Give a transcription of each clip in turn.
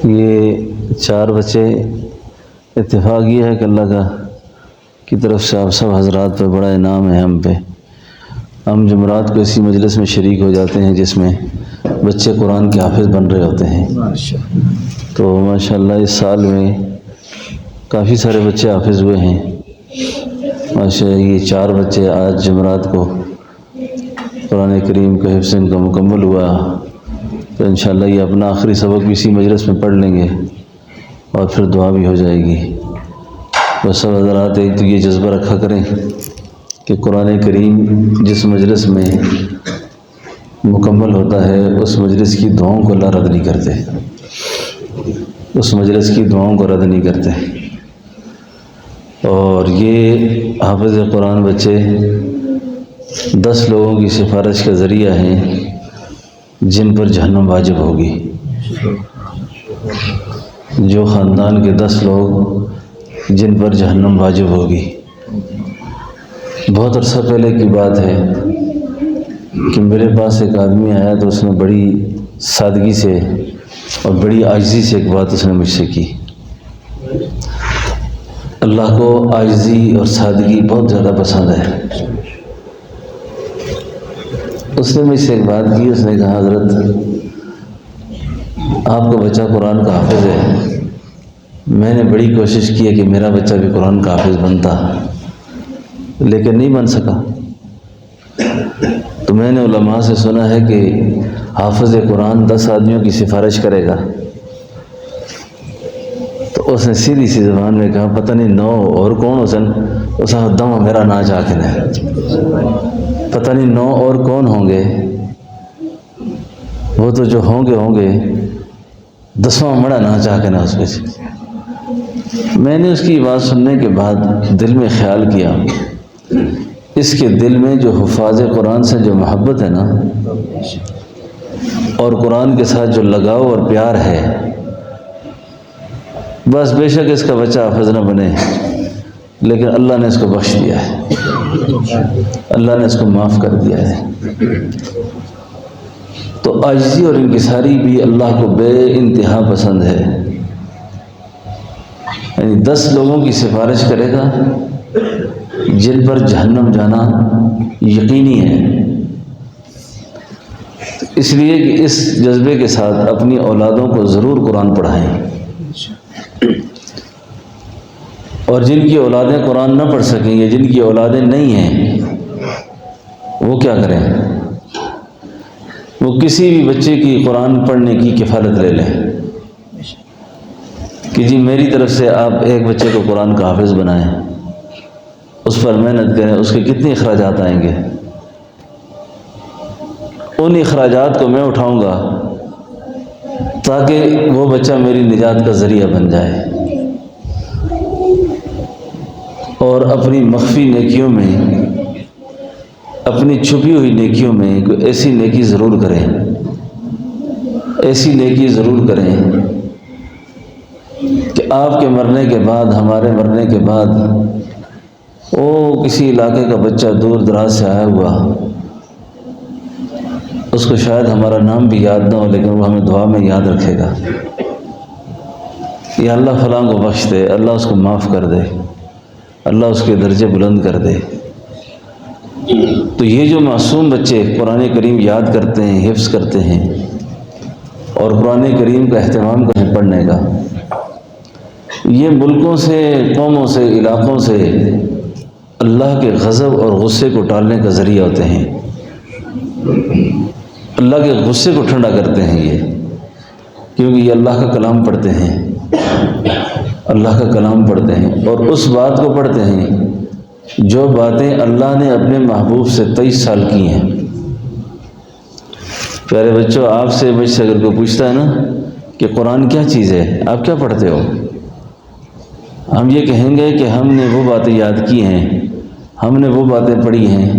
یہ 4 بچے اتفاق یہ ہے کہ اللہ کی طرف سے آپ سب حضرات پہ بڑا انعام ہے ہم پہ. ہم جمعرات کو اسی مجلس میں شریک ہو جاتے ہیں جس میں بچے قرآن کے حافظ بن رہے ہوتے ہیں. تو ماشاءاللہ اس سال میں کافی سارے بچے حافظ ہوئے ہیں. ماشاءاللہ یہ 4 بچے آج جمعرات کو قرآن کریم کا حفظ ان کا مکمل ہوا. تو انشاءاللہ یہ اپنا آخری سبق بھی اسی مجلس میں پڑھ لیں گے اور پھر دعا بھی ہو جائے گی. بس سب حضرات ایک تو یہ جذبہ رکھا کریں کہ قرآن کریم جس مجلس میں مکمل ہوتا ہے اس مجلس کی دعاؤں کو اللہ رد نہیں کرتے، اس مجلس کی دعاؤں کو رد نہیں کرتے. اور یہ حافظ قرآن بچے 10 لوگوں کی سفارش کا ذریعہ ہیں جن پر جہنم واجب ہوگی. جو خاندان کے 10 لوگ جن پر جہنم واجب ہوگی. بہت عرصہ پہلے کی بات ہے کہ میرے پاس ایک آدمی آیا تو اس نے بڑی سادگی سے اور بڑی عاجزی سے ایک بات اس نے مجھ سے کی. اللہ کو عاجزی اور سادگی بہت زیادہ پسند ہے. اس نے مجھ سے ایک بات کی. اس نے کہا حضرت آپ کا بچہ قرآن کا حافظ ہے. میں نے بڑی کوشش کی ہے کہ میرا بچہ بھی قرآن کا حافظ بنتا لیکن نہیں بن سکا. تو میں نے علماء سے سنا ہے کہ حافظ قرآن 10 آدمیوں کی سفارش کرے گا. تو اس نے سیدھی سی زبان میں کہا پتہ نہیں 9 اور کون حسن اس نے دم میرا نہ جا کے نہ پتہ نہیں 9 اور کون ہوں گے. وہ تو جو ہوں گے 10واں مڑا نہ چاہ کے نہ اس میں سے. میں نے اس کی بات سننے کے بعد دل میں خیال کیا اس کے دل میں جو حفاظ قرآن سے جو محبت ہے نا اور قرآن کے ساتھ جو لگاؤ اور پیار ہے، بس بے شک اس کا بچہ حافظ نہ بنے لیکن اللہ نے اس کو بخش دیا ہے، اللہ نے اس کو معاف کر دیا ہے. تو عاجزی اور انکساری بھی اللہ کو بے انتہا پسند ہے. یعنی 10 لوگوں کی سفارش کرے گا جن پر جہنم جانا یقینی ہے. اس لیے کہ اس جذبے کے ساتھ اپنی اولادوں کو ضرور قرآن پڑھائیں. اور جن کی اولادیں قرآن نہ پڑھ سکیں یا جن کی اولادیں نہیں ہیں وہ کیا کریں؟ وہ کسی بھی بچے کی قرآن پڑھنے کی کفالت لے لیں کہ جی میری طرف سے آپ ایک بچے کو قرآن کا حافظ بنائیں، اس پر محنت کریں. اس کے کتنے اخراجات آئیں گے؟ ان اخراجات کو میں اٹھاؤں گا تاکہ وہ بچہ میری نجات کا ذریعہ بن جائے. اور اپنی مخفی نیکیوں میں، اپنی چھپی ہوئی نیکیوں میں کوئی ایسی نیکی ضرور کریں، ایسی نیکی ضرور کریں کہ آپ کے مرنے کے بعد، ہمارے مرنے کے بعد وہ کسی علاقے کا بچہ دور دراز سے آیا ہوا، اس کو شاید ہمارا نام بھی یاد نہ ہو لیکن وہ ہمیں دعا میں یاد رکھے گا. یا اللہ فلاں کو بخش دے، اللہ اس کو معاف کر دے، اللہ اس کے درجے بلند کر دے. تو یہ جو معصوم بچے قرآن کریم یاد کرتے ہیں، حفظ کرتے ہیں اور قرآن کریم کا اہتمام کرتے ہیں پڑھنے کا، یہ ملکوں سے، قوموں سے، علاقوں سے اللہ کے غضب اور غصے کو ٹالنے کا ذریعہ ہوتے ہیں. اللہ کے غصے کو ٹھنڈا کرتے ہیں یہ، کیونکہ یہ اللہ کا کلام پڑھتے ہیں، اللہ کا کلام پڑھتے ہیں اور اس بات کو پڑھتے ہیں جو باتیں اللہ نے اپنے محبوب سے 23 سال کی ہیں. پیارے بچوں، آپ سے مجھ سے اگر کوئی پوچھتا ہے نا کہ قرآن کیا چیز ہے، آپ کیا پڑھتے ہو، ہم یہ کہیں گے کہ ہم نے وہ باتیں یاد کی ہیں، ہم نے وہ باتیں پڑھی ہیں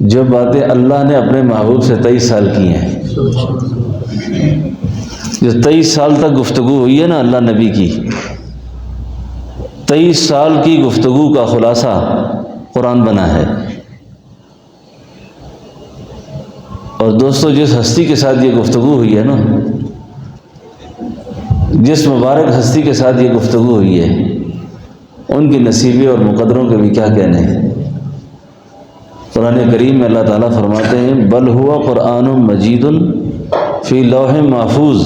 جو باتیں اللہ نے اپنے محبوب سے 23 سال کی ہیں. جو 23 سال تک گفتگو ہوئی ہے نا اللہ نبی کی، 23 سال کی گفتگو کا خلاصہ قرآن بنا ہے. اور دوستو جس ہستی کے ساتھ یہ گفتگو ہوئی ہے نا، جس مبارک ہستی کے ساتھ یہ گفتگو ہوئی ہے ان کی نصیبے اور مقدروں کے بھی کیا کہنے ہیں۔ قرآن کریم میں اللہ تعالیٰ فرماتے ہیں بل ہوا قرآن مجید فی لوح محفوظ۔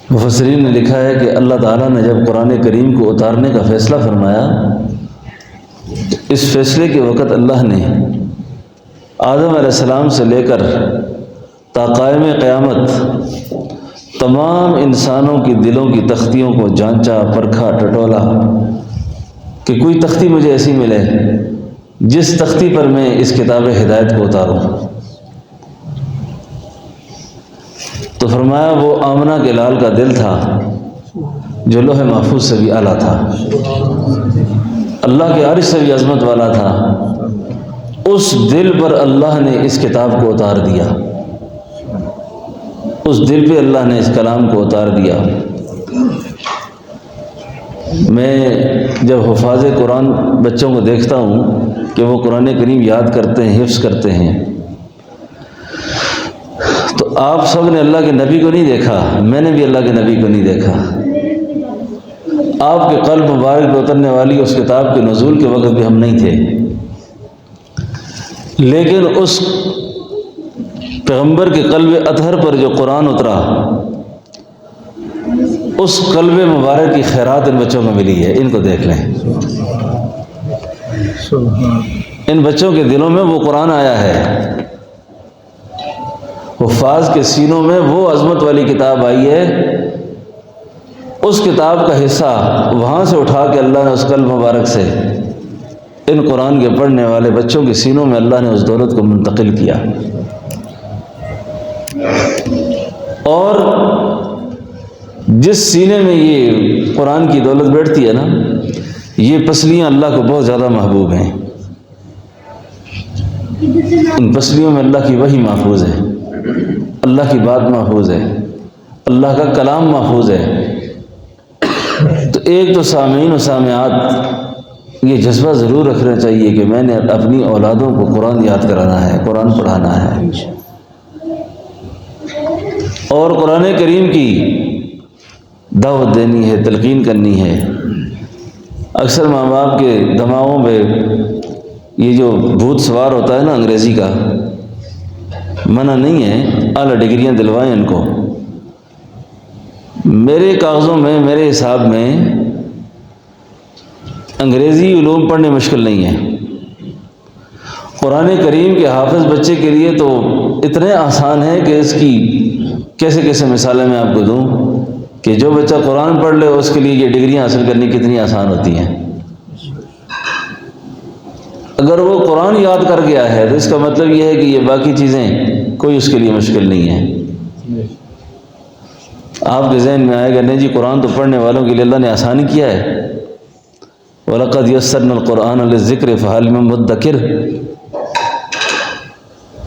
مفسرین نے لکھا ہے کہ اللہ تعالیٰ نے جب قرآن کریم کو اتارنے کا فیصلہ فرمایا، اس فیصلے کے وقت اللہ نے آدم علیہ السلام سے لے کر تا قائم قیامت تمام انسانوں کی دلوں کی تختیوں کو جانچا، پرکھا، ٹٹولا کہ کوئی تختی مجھے ایسی ملے جس تختی پر میں اس کتاب ہدایت کو اتاروں۔ تو فرمایا وہ آمنہ کے لال کا دل تھا جو لوح محفوظ سے بھی اعلیٰ تھا، اللہ کے عرش سے بھی عظمت والا تھا۔ اس دل پر اللہ نے اس کتاب کو اتار دیا، اس دل پہ اللہ نے اس کلام کو اتار دیا۔ میں جب حفاظ قرآن بچوں کو دیکھتا ہوں کہ وہ قرآن کریم یاد کرتے ہیں، حفظ کرتے ہیں، تو آپ سب نے اللہ کے نبی کو نہیں دیکھا، میں نے بھی اللہ کے نبی کو نہیں دیکھا۔ آپ کے قلب مبارک پہ اترنے والی اس کتاب کے نزول کے وقت بھی ہم نہیں تھے، لیکن اس پیغمبر کے قلب اطہر پر جو قرآن اترا، اس قلب مبارک کی خیرات ان بچوں کو ملی ہے۔ ان کو دیکھ لیں، ان بچوں کے دلوں میں وہ قرآن آیا ہے، حفاظ کے سینوں میں وہ عظمت والی کتاب آئی ہے۔ اس کتاب کا حصہ وہاں سے اٹھا کے اللہ نے اس قلب مبارک سے ان قرآن کے پڑھنے والے بچوں کے سینوں میں اللہ نے اس دولت کو منتقل کیا۔ اور جس سینے میں یہ قرآن کی دولت بیٹھتی ہے نا، یہ پسلیاں اللہ کو بہت زیادہ محبوب ہیں۔ ان پسلیوں میں اللہ کی وحی محفوظ ہے، اللہ کی بات محفوظ ہے، اللہ کا کلام محفوظ ہے۔ تو ایک تو سامعین و سامعات یہ جذبہ ضرور رکھنا چاہیے کہ میں نے اپنی اولادوں کو قرآن یاد کرانا ہے، قرآن پڑھانا ہے، اور قرآن کریم کی دعوت دینی ہے، تلقین کرنی ہے۔ اکثر ماں باپ کے دماغوں پہ یہ جو بھوت سوار ہوتا ہے نا انگریزی کا، منع نہیں ہے، اعلیٰ ڈگریاں دلوائیں ان کو۔ میرے کاغذوں میں، میرے حساب میں انگریزی علوم پڑھنے مشکل نہیں ہے۔ قرآن کریم کے حافظ بچے کے لیے تو اتنے آسان ہے کہ اس کی کیسے کیسے مثالیں میں آپ کو دوں کہ جو بچہ قرآن پڑھ لے اس کے لیے یہ ڈگریاں حاصل کرنی کتنی آسان ہوتی ہیں۔ اگر وہ قرآن یاد کر گیا ہے تو اس کا مطلب یہ ہے کہ یہ باقی چیزیں کوئی اس کے لیے مشکل نہیں ہے۔ آپ کے ذہن میں آئے گا نہیں جی قرآن تو پڑھنے والوں کے لیے اللہ نے آسانی کیا ہے، وَلَقَدْ يَسَّرْنَا الْقُرْآنَ لِلذِّكْرِ فَهَلْ مِن مُدَّكِرٍ۔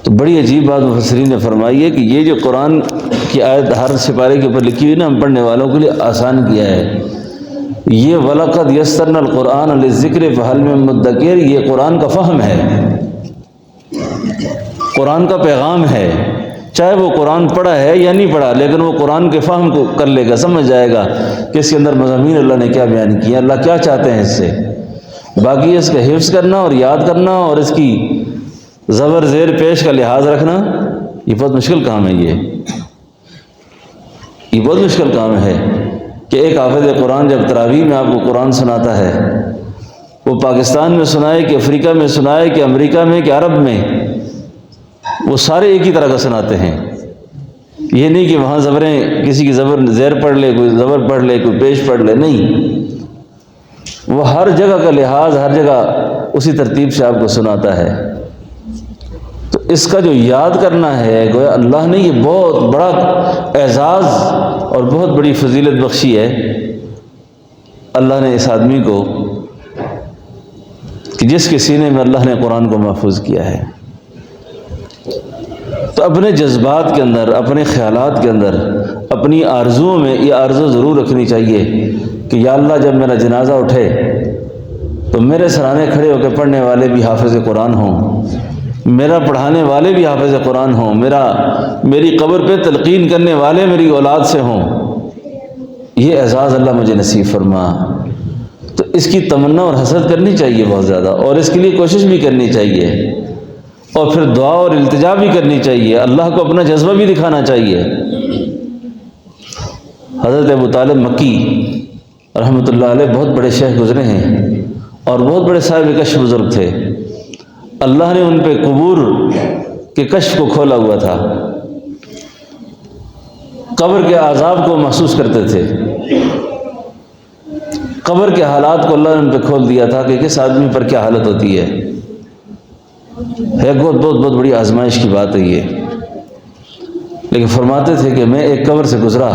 تو بڑی عجیب بات مفسرین نے فرمائی ہے کہ یہ جو قرآن کی آیت ہر سپارے کے اوپر لکھی ہوئی نا، ہم پڑھنے والوں کے لیے آسان کیا ہے۔ یہ وَلَقَدْ يَسَّرْنَا الْقُرْآنَ لِلذِّكْرِ فَهَلْ مِن مُدَّكِرٍ، یہ قرآن کا فہم ہے، قرآن کا پیغام ہے۔ چاہے وہ قرآن پڑھا ہے یا نہیں پڑھا، لیکن وہ قرآن کے فہم کو کر لے گا، سمجھ جائے گا کہ اس کے اندر مضامین اللہ نے کیا بیان کیا، اللہ کیا چاہتے ہیں اس سے۔ باقی اس کا حفظ کرنا اور یاد کرنا اور اس کی زبر زیر پیش کا لحاظ رکھنا، یہ بہت مشکل کام ہے۔ یہ بہت مشکل کام ہے کہ ایک حافظ قرآن جب تراویح میں آپ کو قرآن سناتا ہے، وہ پاکستان میں سنائے کہ افریقہ میں سنائے کہ امریکہ میں کہ عرب میں، وہ سارے ایک ہی طرح کا سناتے ہیں۔ یہ نہیں کہ وہاں زبریں، کسی کی زبر زیر پڑھ لے، کوئی زبر پڑھ لے، کوئی پیش پڑھ لے، نہیں، وہ ہر جگہ کا لحاظ، ہر جگہ اسی ترتیب سے آپ کو سناتا ہے۔ تو اس کا جو یاد کرنا ہے، گویا اللہ نے یہ بہت بڑا اعزاز اور بہت بڑی فضیلت بخشی ہے اللہ نے اس آدمی کو، کہ جس کے سینے میں اللہ نے قرآن کو محفوظ کیا ہے۔ تو اپنے جذبات کے اندر، اپنے خیالات کے اندر، اپنی آرزوؤں میں یہ آرزو ضرور رکھنی چاہیے کہ یا اللہ جب میرا جنازہ اٹھے تو میرے سرانے کھڑے ہو کے پڑھنے والے بھی حافظ قرآن ہوں، میرا پڑھانے والے بھی حافظ قرآن ہوں، میری قبر پہ تلقین کرنے والے میری اولاد سے ہوں، یہ اعزاز اللہ مجھے نصیب فرما۔ تو اس کی تمنا اور حسرت کرنی چاہیے بہت زیادہ، اور اس کے لیے کوشش بھی کرنی چاہیے، اور پھر دعا اور التجا بھی کرنی چاہیے، اللہ کو اپنا جذبہ بھی دکھانا چاہیے۔ حضرت ابو طالب مکی رحمۃ اللہ علیہ بہت بڑے شیخ گزرے ہیں اور بہت بڑے صاحب کشف بزرگ تھے۔ اللہ نے ان پہ قبور کے کشف کو کھولا ہوا تھا، قبر کے عذاب کو محسوس کرتے تھے، قبر کے حالات کو اللہ نے ان پہ کھول دیا تھا کہ کس آدمی پر کیا حالت ہوتی ہے۔ بہت بڑی آزمائش کی بات ہے یہ۔ لیکن فرماتے تھے کہ میں ایک قبر سے گزرا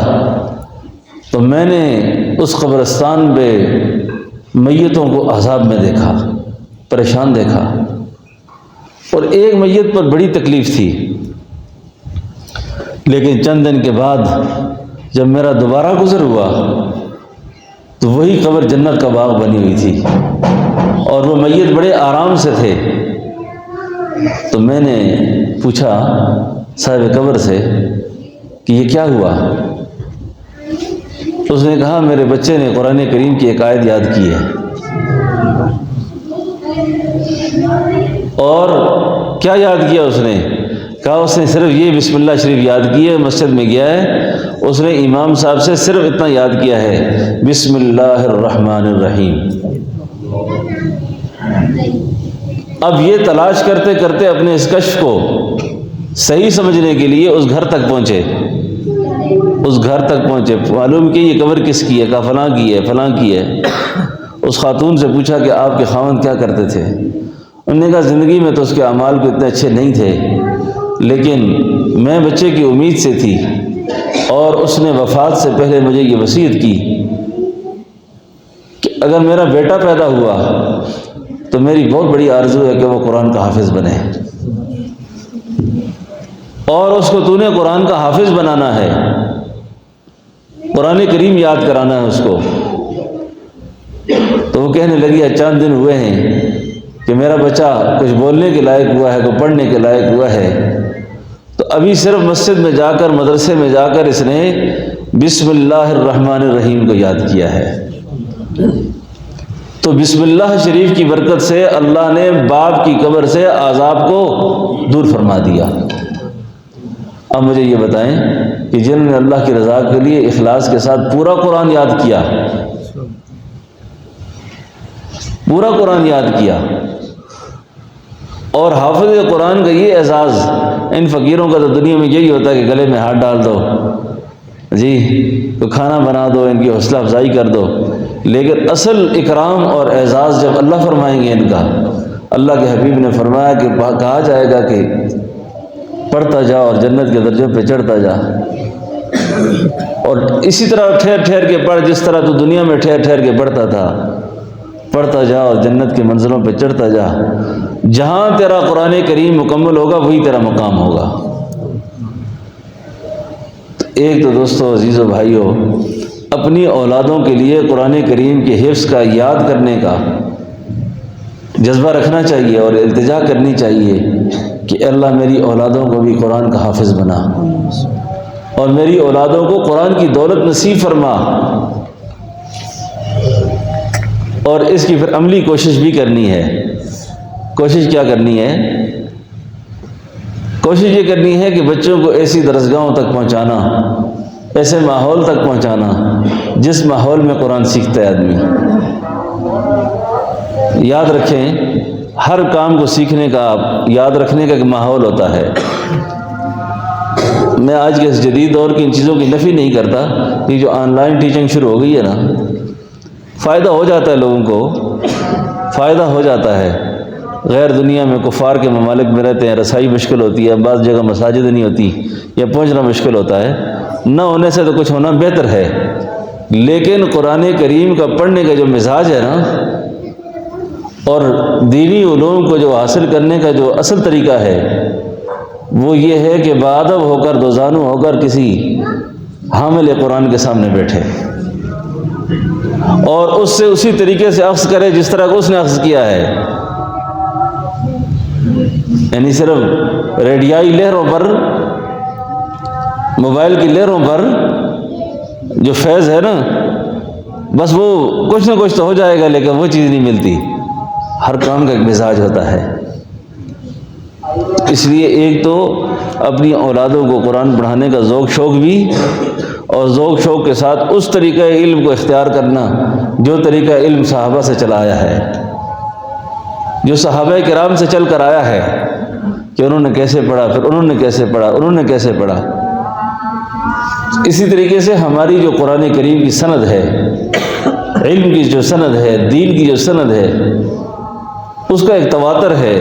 تو میں نے اس قبرستان پہ میتوں کو عذاب میں دیکھا، پریشان دیکھا، اور ایک میت پر بڑی تکلیف تھی۔ لیکن چند دن کے بعد جب میرا دوبارہ گزر ہوا تو وہی قبر جنت کا باغ بنی ہوئی تھی، اور وہ میت بڑے آرام سے تھے۔ تو میں نے پوچھا صاحب قبر سے کہ یہ کیا ہوا؟ اس نے کہا میرے بچے نے قرآن کریم کی ایک آیت یاد کی ہے، اور کیا یاد کیا اس نے؟ کہا اس نے صرف یہ بسم اللہ شریف یاد کی ہے، مسجد میں گیا ہے، اس نے امام صاحب سے صرف اتنا یاد کیا ہے، بسم اللہ الرحمن الرحیم۔ اب یہ تلاش کرتے کرتے اپنے اس کشف کو صحیح سمجھنے کے لیے اس گھر تک پہنچے، معلوم کہ یہ قبر کس کی ہے؟ کہا فلاں کی ہے، فلاں کی ہے۔ اس خاتون سے پوچھا کہ آپ کے خاوند کیا کرتے تھے؟ انہوں نے کہا زندگی میں تو اس کے اعمال کو اتنے اچھے نہیں تھے، لیکن میں بچے کی امید سے تھی، اور اس نے وفات سے پہلے مجھے یہ وصیت کی کہ اگر میرا بیٹا پیدا ہوا تو میری بہت بڑی آرزو ہے کہ وہ قرآن کا حافظ بنے، اور اس کو تو نے قرآن کا حافظ بنانا ہے، قرآن کریم یاد کرانا ہے اس کو۔ تو وہ کہنے لگی چند دن ہوئے ہیں کہ میرا بچہ کچھ بولنے کے لائق ہوا ہے، کچھ پڑھنے کے لائق ہوا ہے، تو ابھی صرف مسجد میں جا کر، مدرسے میں جا کر اس نے بسم اللہ الرحمن الرحیم کو یاد کیا ہے۔ تو بسم اللہ شریف کی برکت سے اللہ نے باپ کی قبر سے عذاب کو دور فرما دیا۔ اب مجھے یہ بتائیں کہ جنہوں نے اللہ کی رضا کے لیے اخلاص کے ساتھ پورا قرآن یاد کیا، پورا قرآن یاد کیا، اور حافظ قرآن کا یہ اعزاز، ان فقیروں کا تو دنیا میں یہی ہوتا ہے کہ گلے میں ہاتھ ڈال دو جی، تو کھانا بنا دو، ان کی حوصلہ افزائی کر دو، لیکن اصل اکرام اور اعزاز جب اللہ فرمائیں گے ان کا، اللہ کے حبیب نے فرمایا کہ کہا جائے گا کہ پڑھتا جا اور جنت کے درجوں پہ چڑھتا جا، اور اسی طرح ٹھہر ٹھہر کے پڑھ، جس طرح تو دنیا میں ٹھہر ٹھہر کے پڑھتا تھا، پڑھتا جا اور جنت کے منزلوں پہ چڑھتا جا، جہاں تیرا قرآن کریم مکمل ہوگا وہی تیرا مقام ہوگا۔ ایک تو دوستو، عزیزو، بھائیو، اپنی اولادوں کے لیے قرآن کریم کے حفظ کا، یاد کرنے کا جذبہ رکھنا چاہیے، اور التجا کرنی چاہیے کہ اللہ میری اولادوں کو بھی قرآن کا حافظ بنا، اور میری اولادوں کو قرآن کی دولت نصیب فرما، اور اس کی پھر عملی کوشش بھی کرنی ہے۔ کوشش کیا کرنی ہے؟ کوشش یہ کرنی ہے کہ بچوں کو ایسی درسگاہوں تک پہنچانا، ایسے ماحول تک پہنچانا جس ماحول میں قرآن سیکھتا ہے آدمی۔ یاد رکھیں، ہر کام کو سیکھنے کا، یاد رکھنے کا ایک ماحول ہوتا ہے۔ میں آج کے اس جدید دور کی ان چیزوں کی نفی نہیں کرتا، کہ جو آن لائن ٹیچنگ شروع ہو گئی ہے نا، فائدہ ہو جاتا ہے، لوگوں کو فائدہ ہو جاتا ہے۔ غیر دنیا میں کفار کے ممالک میں رہتے ہیں، رسائی مشکل ہوتی ہے، بعض جگہ مساجد نہیں ہوتی یا پہنچنا مشکل ہوتا ہے، نہ ہونے سے تو کچھ ہونا بہتر ہے، لیکن قرآن کریم کا پڑھنے کا جو مزاج ہے نا، اور دینی علوم کو جو حاصل کرنے کا جو اصل طریقہ ہے، وہ یہ ہے کہ باادب ہو کر، دوزانو ہو کر کسی حامل قرآن کے سامنے بیٹھے، اور اس سے اسی طریقے سے اخذ کرے جس طرح کو اس نے اخذ کیا ہے۔ یعنی صرف ریڈیائی لہروں پر، موبائل کی لہروں پر جو فیض ہے نا، بس وہ کچھ نہ کچھ تو ہو جائے گا، لیکن وہ چیز نہیں ملتی۔ ہر کام کا ایک مزاج ہوتا ہے۔ اس لیے ایک تو اپنی اولادوں کو قرآن پڑھانے کا ذوق شوق بھی، اور ذوق شوق کے ساتھ اس طریقہ علم کو اختیار کرنا جو طریقہ علم صحابہ سے چلا آیا ہے، جو صحابہ کرام سے چل کر آیا ہے، کہ انہوں نے کیسے پڑھا، پھر انہوں نے کیسے پڑھا، انہوں نے کیسے پڑھا۔ اسی طریقے سے ہماری جو قرآن کریم کی سند ہے، علم کی جو سند ہے، دین کی جو سند ہے، اس کا ایک تواتر ہے،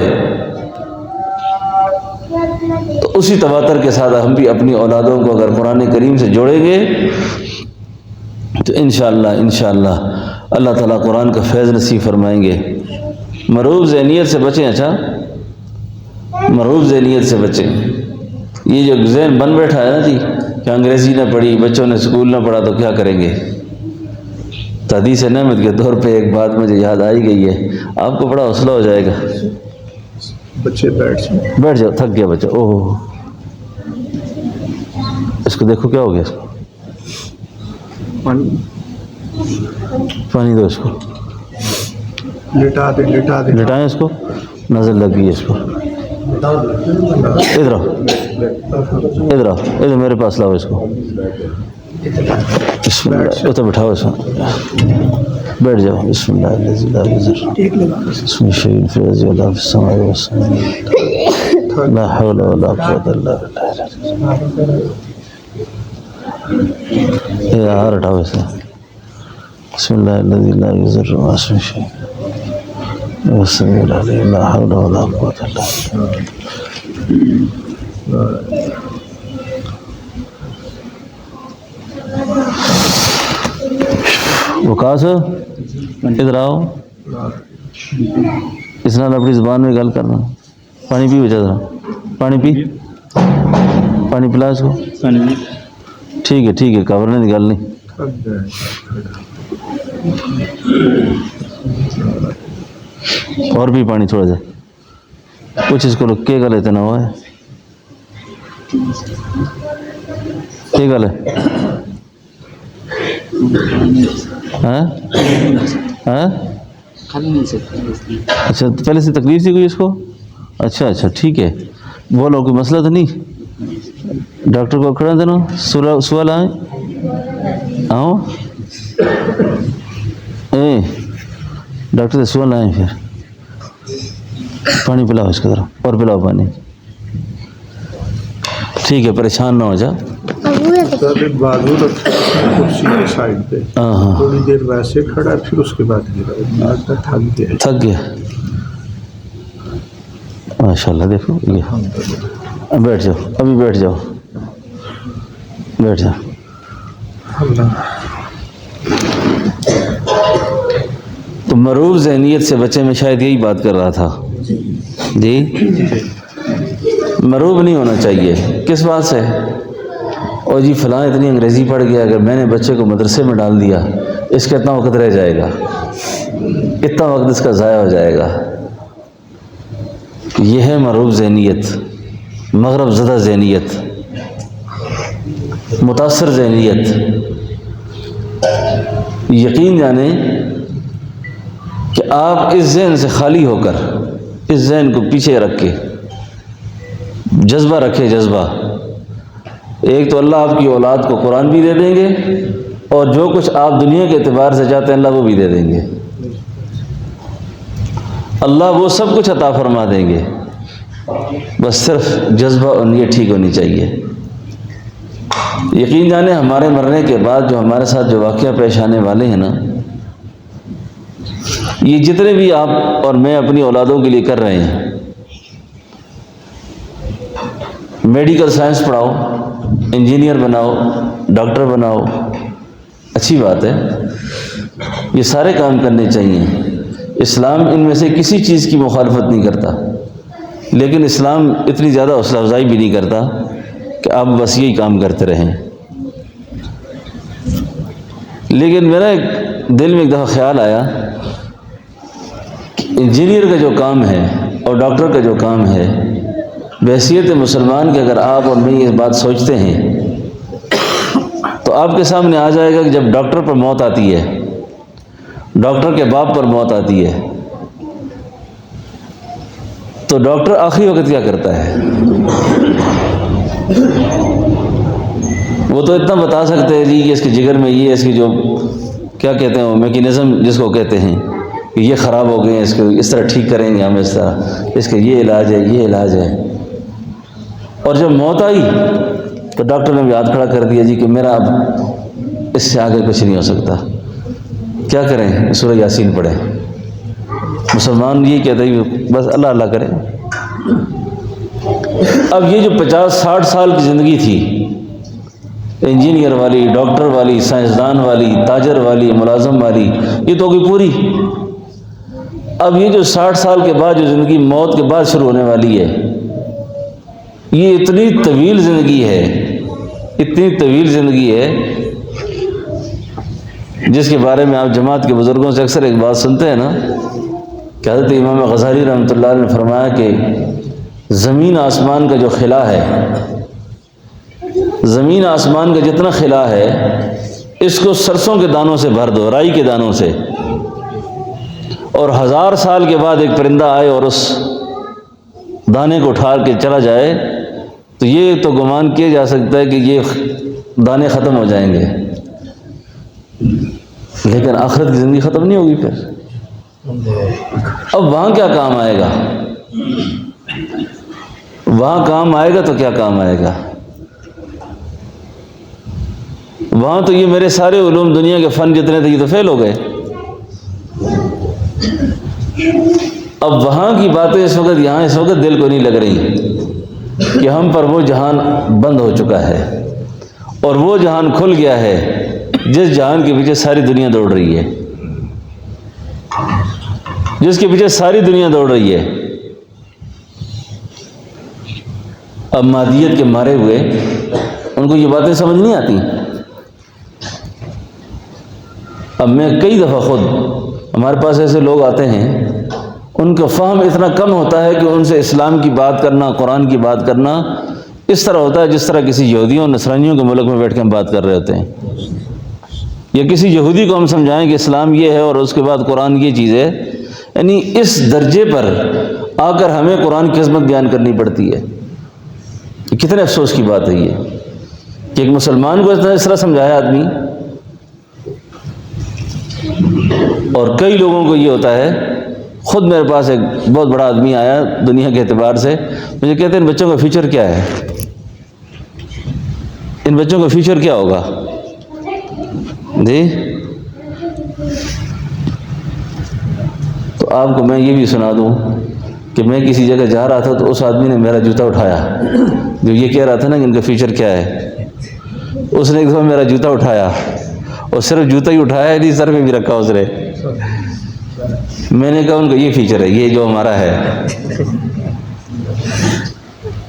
تو اسی تواتر کے ساتھ ہم بھی اپنی اولادوں کو اگر قرآن کریم سے جوڑیں گے تو انشاءاللہ اللہ تعالیٰ قرآن کا فیض نصیب فرمائیں گے۔ مرعوب ذہنیت سے بچیں، اچھا مرعوب ذہنیت سے بچیں۔ یہ جو ذہن بن بیٹھا ہے نا جی کہ انگریزی نہ پڑھی، بچوں نے اسکول نہ پڑھا تو کیا کریں گے۔ حدیث نعمت کے طور پہ ایک بات مجھے یاد آئی گئی ہے، آپ کو بڑا حوصلہ ہو جائے گا۔ بچے بیٹھ جاؤ، تھک گیا بچہ۔ اوہ اس کو دیکھو کیا ہو گیا، اس کو پانی دو، اس کو لٹائیں، اس کو نظر لگ گئی ہے اس کو۔ ادھر آؤ، ادھر آؤ، ادھر میرے پاس لاؤ اس کو۔ بسم اللہ، ادھر بٹھاؤ اس کو، بیٹھ جاؤ۔ بسم اللہ الذی لا یضر اسمہ شیء فی الارض ولا فی السماء لا حول ولا قوة الا باللہ۔ یہ ہار ہٹاؤ اسے۔ بسم اللہ الذی لا یضر مع اسمہ شیء والسمیع العلیم لا حول ولا قوة الا باللہ۔ وقاص ادھر آؤ، اس نال اپنی زبان میں گل کرنا۔ پانی پی بچہ، ذرا پانی پی، پانی پلا اس کو۔ ٹھیک ہے ٹھیک ہے، کورنے کی گل نہیں۔ اور بھی پانی تھوڑا سا کچھ اس کو رک کے گل اتنا ہوا ہے، کیا گل ہے؟ اچھا پہلے سے تکلیف تھی کوئی اس کو؟ اچھا ٹھیک ہے، بولو کوئی مسئلہ تو نہیں؟ ڈاکٹر کو کھڑا دینا، سوال آئے آؤ، ڈاکٹر سے سوال آئے، پھر پانی پلاؤ اس کی طرف، اور پلاؤ پانی۔ ٹھیک ہے، پریشان نہ ہو جا۔ بازو رکھا کرسی کے سائڈ پہ، تھوڑی دیر ویسے کھڑا، پھر اس کے بعد تھک گیا۔ ماشاء اللہ، دیکھو یہ بیٹھ جاؤ، ابھی بیٹھ جاؤ، بیٹھ جاؤ۔ تو مرعوب ذہنیت سے بچے میں شاید یہی بات کر رہا تھا جی، مرعوب نہیں ہونا چاہیے۔ کس بات سے؟ اور جی فلاں اتنی انگریزی پڑھ گیا، اگر میں نے بچے کو مدرسے میں ڈال دیا اس کا اتنا وقت رہ جائے گا، اتنا وقت اس کا ضائع ہو جائے گا۔ یہ ہے مرعوب ذہنیت، مغرب زدہ ذہنیت، متاثر ذہنیت۔ یقین جانیں کہ آپ اس ذہن سے خالی ہو کر، اس ذہن کو پیچھے رکھ کے جذبہ رکھے، جذبہ، ایک تو اللہ آپ کی اولاد کو قرآن بھی دے دیں گے، اور جو کچھ آپ دنیا کے اعتبار سے چاہتے ہیں اللہ وہ بھی دے دیں گے۔ اللہ وہ سب کچھ عطا فرما دیں گے، بس صرف جذبہ اور نیت ٹھیک ہونی چاہیے۔ یقین جانیں ہمارے مرنے کے بعد جو ہمارے ساتھ جو واقعہ پیش آنے والے ہیں نا، یہ جتنے بھی آپ اور میں اپنی اولادوں کے لیے کر رہے ہیں، میڈیکل سائنس پڑھاؤ، انجینئر بناؤ، ڈاکٹر بناؤ، اچھی بات ہے، یہ سارے کام کرنے چاہیے۔ اسلام ان میں سے کسی چیز کی مخالفت نہیں کرتا، لیکن اسلام اتنی زیادہ حوصلہ افزائی بھی نہیں کرتا کہ آپ بس یہی کام کرتے رہیں۔ لیکن میرا ایک دل میں ایک دفعہ خیال آیا کہ انجینئر کا جو کام ہے اور ڈاکٹر کا جو کام ہے، بحیثیت مسلمان کے اگر آپ اور میں یہ بات سوچتے ہیں تو آپ کے سامنے آ جائے گا کہ جب ڈاکٹر پر موت آتی ہے، ڈاکٹر کے باپ پر موت آتی ہے، تو ڈاکٹر آخری وقت کیا کرتا ہے؟ وہ تو اتنا بتا سکتے ہیں جی کہ اس کے جگر میں یہ، اس کی جو کیا کہتے ہیں وہ میکینزم جس کو کہتے ہیں کہ یہ خراب ہو گئے ہیں، اس کو اس طرح ٹھیک کریں گے ہم، اس طرح اس کے یہ علاج ہے، یہ علاج ہے۔ اور جب موت آئی تو ڈاکٹر نے بھی ہاتھ کھڑا کر دیا جی کہ میرا اب اس سے آگے کچھ نہیں ہو سکتا، کیا کریں؟ سورہ یاسین پڑھیں۔ مسلمان یہ کہتے ہیں بس اللہ اللہ کریں۔ اب یہ جو 50-60 سال کی زندگی تھی، انجینئر والی، ڈاکٹر والی، سائنسدان والی، تاجر والی، ملازم والی، یہ تو ہوگی پوری۔ اب یہ جو 60 سال کے بعد جو زندگی موت کے بعد شروع ہونے والی ہے، یہ اتنی طویل زندگی ہے، اتنی طویل زندگی ہے، جس کے بارے میں آپ جماعت کے بزرگوں سے اکثر ایک بات سنتے ہیں نا کہ حضرت امام غزالی رحمۃ اللہ علیہ نے فرمایا کہ زمین آسمان کا جو خلا ہے، زمین آسمان کا جتنا خلا ہے، اس کو سرسوں کے دانوں سے بھر دو، رائی کے دانوں سے، اور 1000 سال کے بعد ایک پرندہ آئے اور اس دانے کو اٹھا کے چلا جائے تو یہ تو گمان کیا جا سکتا ہے کہ یہ دانے ختم ہو جائیں گے، لیکن آخرت کی زندگی ختم نہیں ہوگی۔ پھر اب وہاں کیا کام آئے گا؟ وہاں کام آئے گا تو کیا کام آئے گا؟ وہاں تو یہ میرے سارے علوم دنیا کے فن جتنے تھے یہ تو فیل ہو گئے۔ اب وہاں کی باتیں اس وقت یہاں اس وقت دل کو نہیں لگ رہی کہ ہم پر وہ جہان بند ہو چکا ہے اور وہ جہان کھل گیا ہے جس جہان کے پیچھے ساری دنیا دوڑ رہی ہے، جس کے پیچھے ساری دنیا دوڑ رہی ہے۔ اب مادیت کے مارے ہوئے ان کو یہ باتیں سمجھ نہیں آتی۔ اب میں کئی دفعہ خود ہمارے پاس ایسے لوگ آتے ہیں، ان کا فہم اتنا کم ہوتا ہے کہ ان سے اسلام کی بات کرنا، قرآن کی بات کرنا اس طرح ہوتا ہے جس طرح کسی یہودیوں اور نصرانیوں کے ملک میں بیٹھ کے ہم بات کر رہے ہوتے ہیں، یا کسی یہودی کو ہم سمجھائیں کہ اسلام یہ ہے اور اس کے بعد قرآن یہ چیز ہے۔ یعنی اس درجے پر آ کر ہمیں قرآن کی عظمت بیان کرنی پڑتی ہے۔ کتنے افسوس کی بات ہے یہ کہ ایک مسلمان کو اس طرح سمجھایا آدمی، اور کئی لوگوں کو یہ ہوتا ہے۔ خود میرے پاس ایک بہت بڑا آدمی آیا دنیا کے اعتبار سے، مجھے کہتے ہیں ان بچوں کا فیوچر کیا ہے، ان بچوں کا فیوچر کیا ہوگا جی؟ تو آپ کو میں یہ بھی سنا دوں کہ میں کسی جگہ جا رہا تھا تو اس آدمی نے میرا جوتا اٹھایا، جو یہ کہہ رہا تھا نا کہ ان کا فیوچر کیا ہے، اس نے ایک دفعہ میرا جوتا اٹھایا، اور صرف جوتا ہی اٹھایا نہیں، سر پہ بھی رکھا اس نے۔ میں نے کہا ان کا یہ فیچر ہے، یہ جو ہمارا ہے،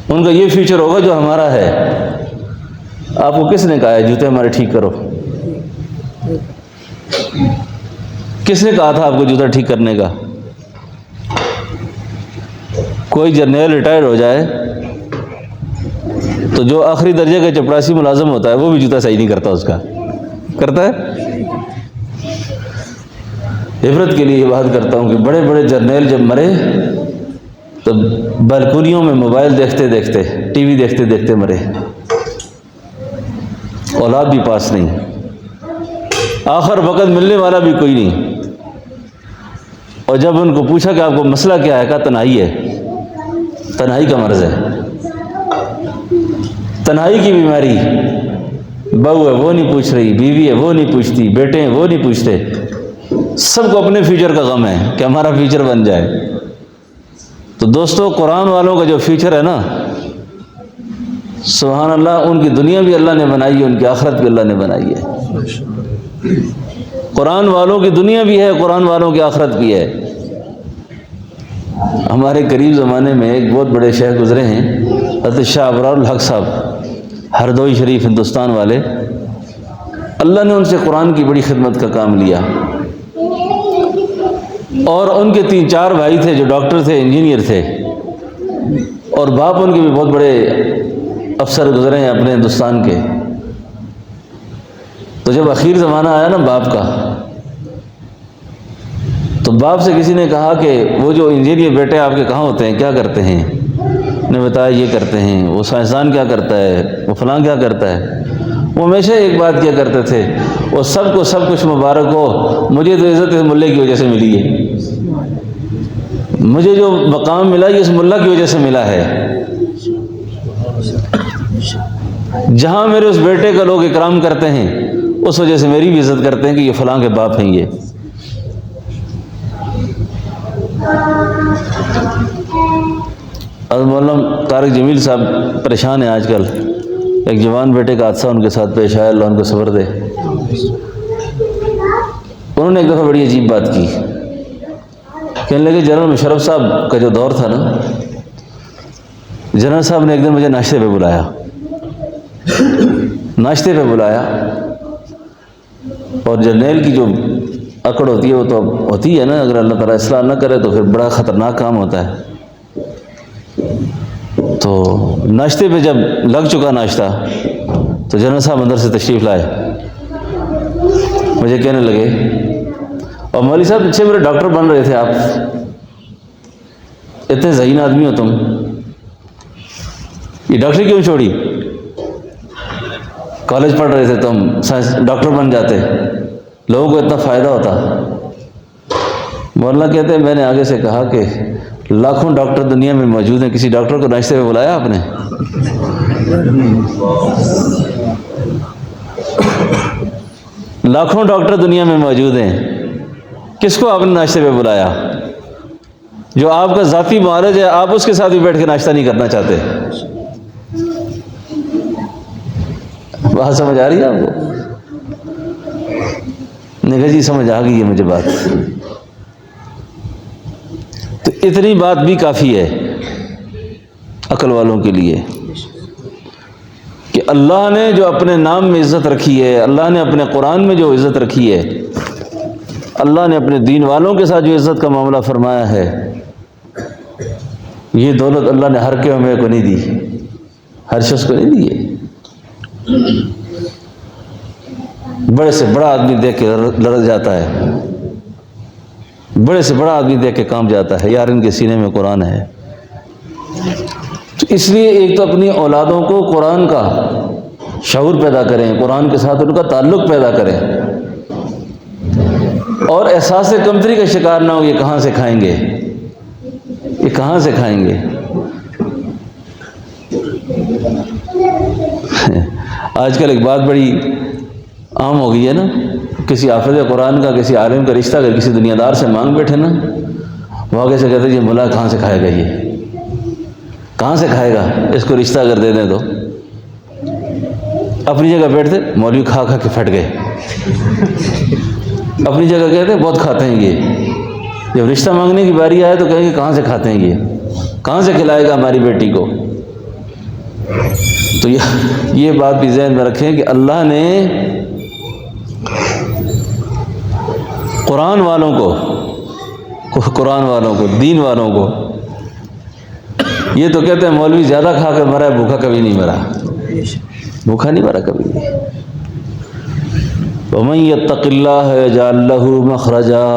ان کا یہ فیچر ہوگا جو ہمارا ہے۔ آپ کو کس نے کہا ہے جوتے ہمارے ٹھیک کرو؟ کس نے کہا تھا آپ کو جوتا ٹھیک کرنے کا؟ کوئی جرنیل ریٹائر ہو جائے تو جو آخری درجے کا چپڑاسی ملازم ہوتا ہے وہ بھی جوتا صحیح نہیں کرتا، اس کا کرتا ہے۔ عبرت کے لیے یہ بات کرتا ہوں کہ بڑے بڑے جرنیل جب مرے تو بالکونیوں میں موبائل دیکھتے دیکھتے، ٹی وی دیکھتے دیکھتے مرے، اولاد بھی پاس نہیں، آخر وقت ملنے والا بھی کوئی نہیں۔ اور جب ان کو پوچھا کہ آپ کو مسئلہ کیا ہے، کہا تنہائی ہے، تنہائی کا مرض ہے، تنہائی کی بیماری۔ بہو ہے وہ نہیں پوچھ رہی، بیوی ہے وہ نہیں پوچھتی، بیٹے ہیں وہ نہیں پوچھتے، سب کو اپنے فیوچر کا غم ہے کہ ہمارا فیوچر بن جائے۔ تو دوستو، قرآن والوں کا جو فیوچر ہے نا، سبحان اللہ، ان کی دنیا بھی اللہ نے بنائی ہے، ان کی آخرت بھی اللہ نے بنائی ہے۔ قرآن والوں کی دنیا بھی ہے، قرآن والوں کی آخرت بھی ہے۔ ہمارے قریب زمانے میں ایک بہت بڑے شیخ گزرے ہیں، حضرت شاہ ابرار الحق صاحب، ہردوئی شریف ہندوستان والے۔ اللہ نے ان سے قرآن کی بڑی خدمت کا کام لیا، اور ان کے 3-4 بھائی تھے جو ڈاکٹر تھے، انجینئر تھے۔ اور باپ ان کے بھی بہت بڑے افسر گزرے ہیں اپنے ہندوستان کے. تو جب اخیر زمانہ آیا نا باپ کا، تو باپ سے کسی نے کہا کہ وہ جو انجینئر بیٹے آپ کے کہاں ہوتے ہیں، کیا کرتے ہیں؟ نے بتایا یہ کرتے ہیں. وہ سائنسدان کیا کرتا ہے، وہ فلاں کیا کرتا ہے. وہ ہمیشہ ایک بات کیا کرتے تھے، وہ سب کو سب کچھ مبارک ہو، مجھے تو عزت اس ملے کی وجہ سے ملی ہے، مجھے جو مقام ملا یہ اس ملا کی وجہ سے ملا ہے. جہاں میرے اس بیٹے کا لوگ اکرام کرتے ہیں اس وجہ سے میری بھی عزت کرتے ہیں کہ یہ فلاں کے باپ ہیں. یہ حضرت مولانا طارق جمیل صاحب پریشان ہیں آج کل. ایک جوان بیٹے کا حادثہ ان کے ساتھ پیش آیا، اللہ ان کو صبر دے. انہوں نے ایک دفعہ بڑی عجیب بات کی، کہنے لگے جنرل مشرف صاحب کا جو دور تھا نا، جنرل صاحب نے ایک دن مجھے ناشتے پہ بلایا، اور جرنیل کی جو اکڑ ہوتی ہے وہ تو ہوتی ہے نا، اگر اللہ تعالیٰ اصلاح نہ کرے تو پھر بڑا خطرناک کام ہوتا ہے. تو ناشتے پہ جب لگ چکا ناشتہ تو جنرل صاحب اندر سے تشریف لائے، مجھے کہنے لگے، اور مولوی صاحب اچھے میرے ڈاکٹر بن رہے تھے، آپ اتنے ذہین آدمی ہو، تم یہ ڈاکٹری کیوں چھوڑی؟ کالج پڑھ رہے تھے تم، سائنس ڈاکٹر بن جاتے، لوگوں کو اتنا فائدہ ہوتا. مولانا کہتے ہیں میں نے آگے سے کہا کہ لاکھوں ڈاکٹر دنیا میں موجود ہیں، کسی ڈاکٹر کو ناشتے پہ بلایا آپ نے؟ لاکھوں ڈاکٹر دنیا میں موجود ہیں، کس کو آپ نے ناشتے پہ بلایا؟ جو آپ کا ذاتی معالج ہے آپ اس کے ساتھ بھی بیٹھ کے ناشتہ نہیں کرنا چاہتے. بات سمجھ آ رہی ہے آپ کو؟ نے کہا جی سمجھ آ گئی ہے مجھے بات. تو اتنی بات بھی کافی ہے عقل والوں کے لیے کہ اللہ نے جو اپنے نام میں عزت رکھی ہے، اللہ نے اپنے قرآن میں جو عزت رکھی ہے، اللہ نے اپنے دین والوں کے ساتھ جو عزت کا معاملہ فرمایا ہے، یہ دولت اللہ نے ہر کے میں کو نہیں دی، ہر شخص کو نہیں دی ہے. بڑے سے بڑا آدمی دیکھ کے لڑ جاتا ہے، بڑے سے بڑا آدمی دیکھ کے کانپ جاتا ہے، یار ان کے سینے میں قرآن ہے. تو اس لیے ایک تو اپنی اولادوں کو قرآن کا شعور پیدا کریں، قرآن کے ساتھ ان کا تعلق پیدا کریں، اور احساس کمتری کا شکار نہ ہو. یہ کہاں سے کھائیں گے، یہ کہاں سے کھائیں گے؟ آج کل ایک بات بڑی عام ہو گئی ہے نا، کسی حافظ قرآن کا، کسی عالم کا رشتہ اگر کسی دنیا دار سے مانگ بیٹھے نا، وہ آگے سے کہتے ہیں یہ ملا کہاں سے کھائے گا، یہ کہاں سے کھائے گا، اس کو رشتہ اگر دے دیں تو. اپنی جگہ بیٹھتے مولوی کھا کھا کے پھٹ گئے، اپنی جگہ کہتے ہیں بہت کھاتے ہیں یہ، جب رشتہ مانگنے کی باری آئے تو کہیں گے کہاں سے کھاتے ہیں یہ، کہاں سے کھلائے گا ہماری بیٹی کو. تو یہ بات بھی ذہن میں رکھیں کہ اللہ نے قرآن والوں کو دین والوں کو، یہ تو کہتے ہیں مولوی زیادہ کھا کر مرا ہے، بھوکا کبھی نہیں مرا، بھوکا نہیں مرا کبھی. وَمَن يَتَّقِ اللَّهَ يَجْعَل لَّهُ مَخْرَجًا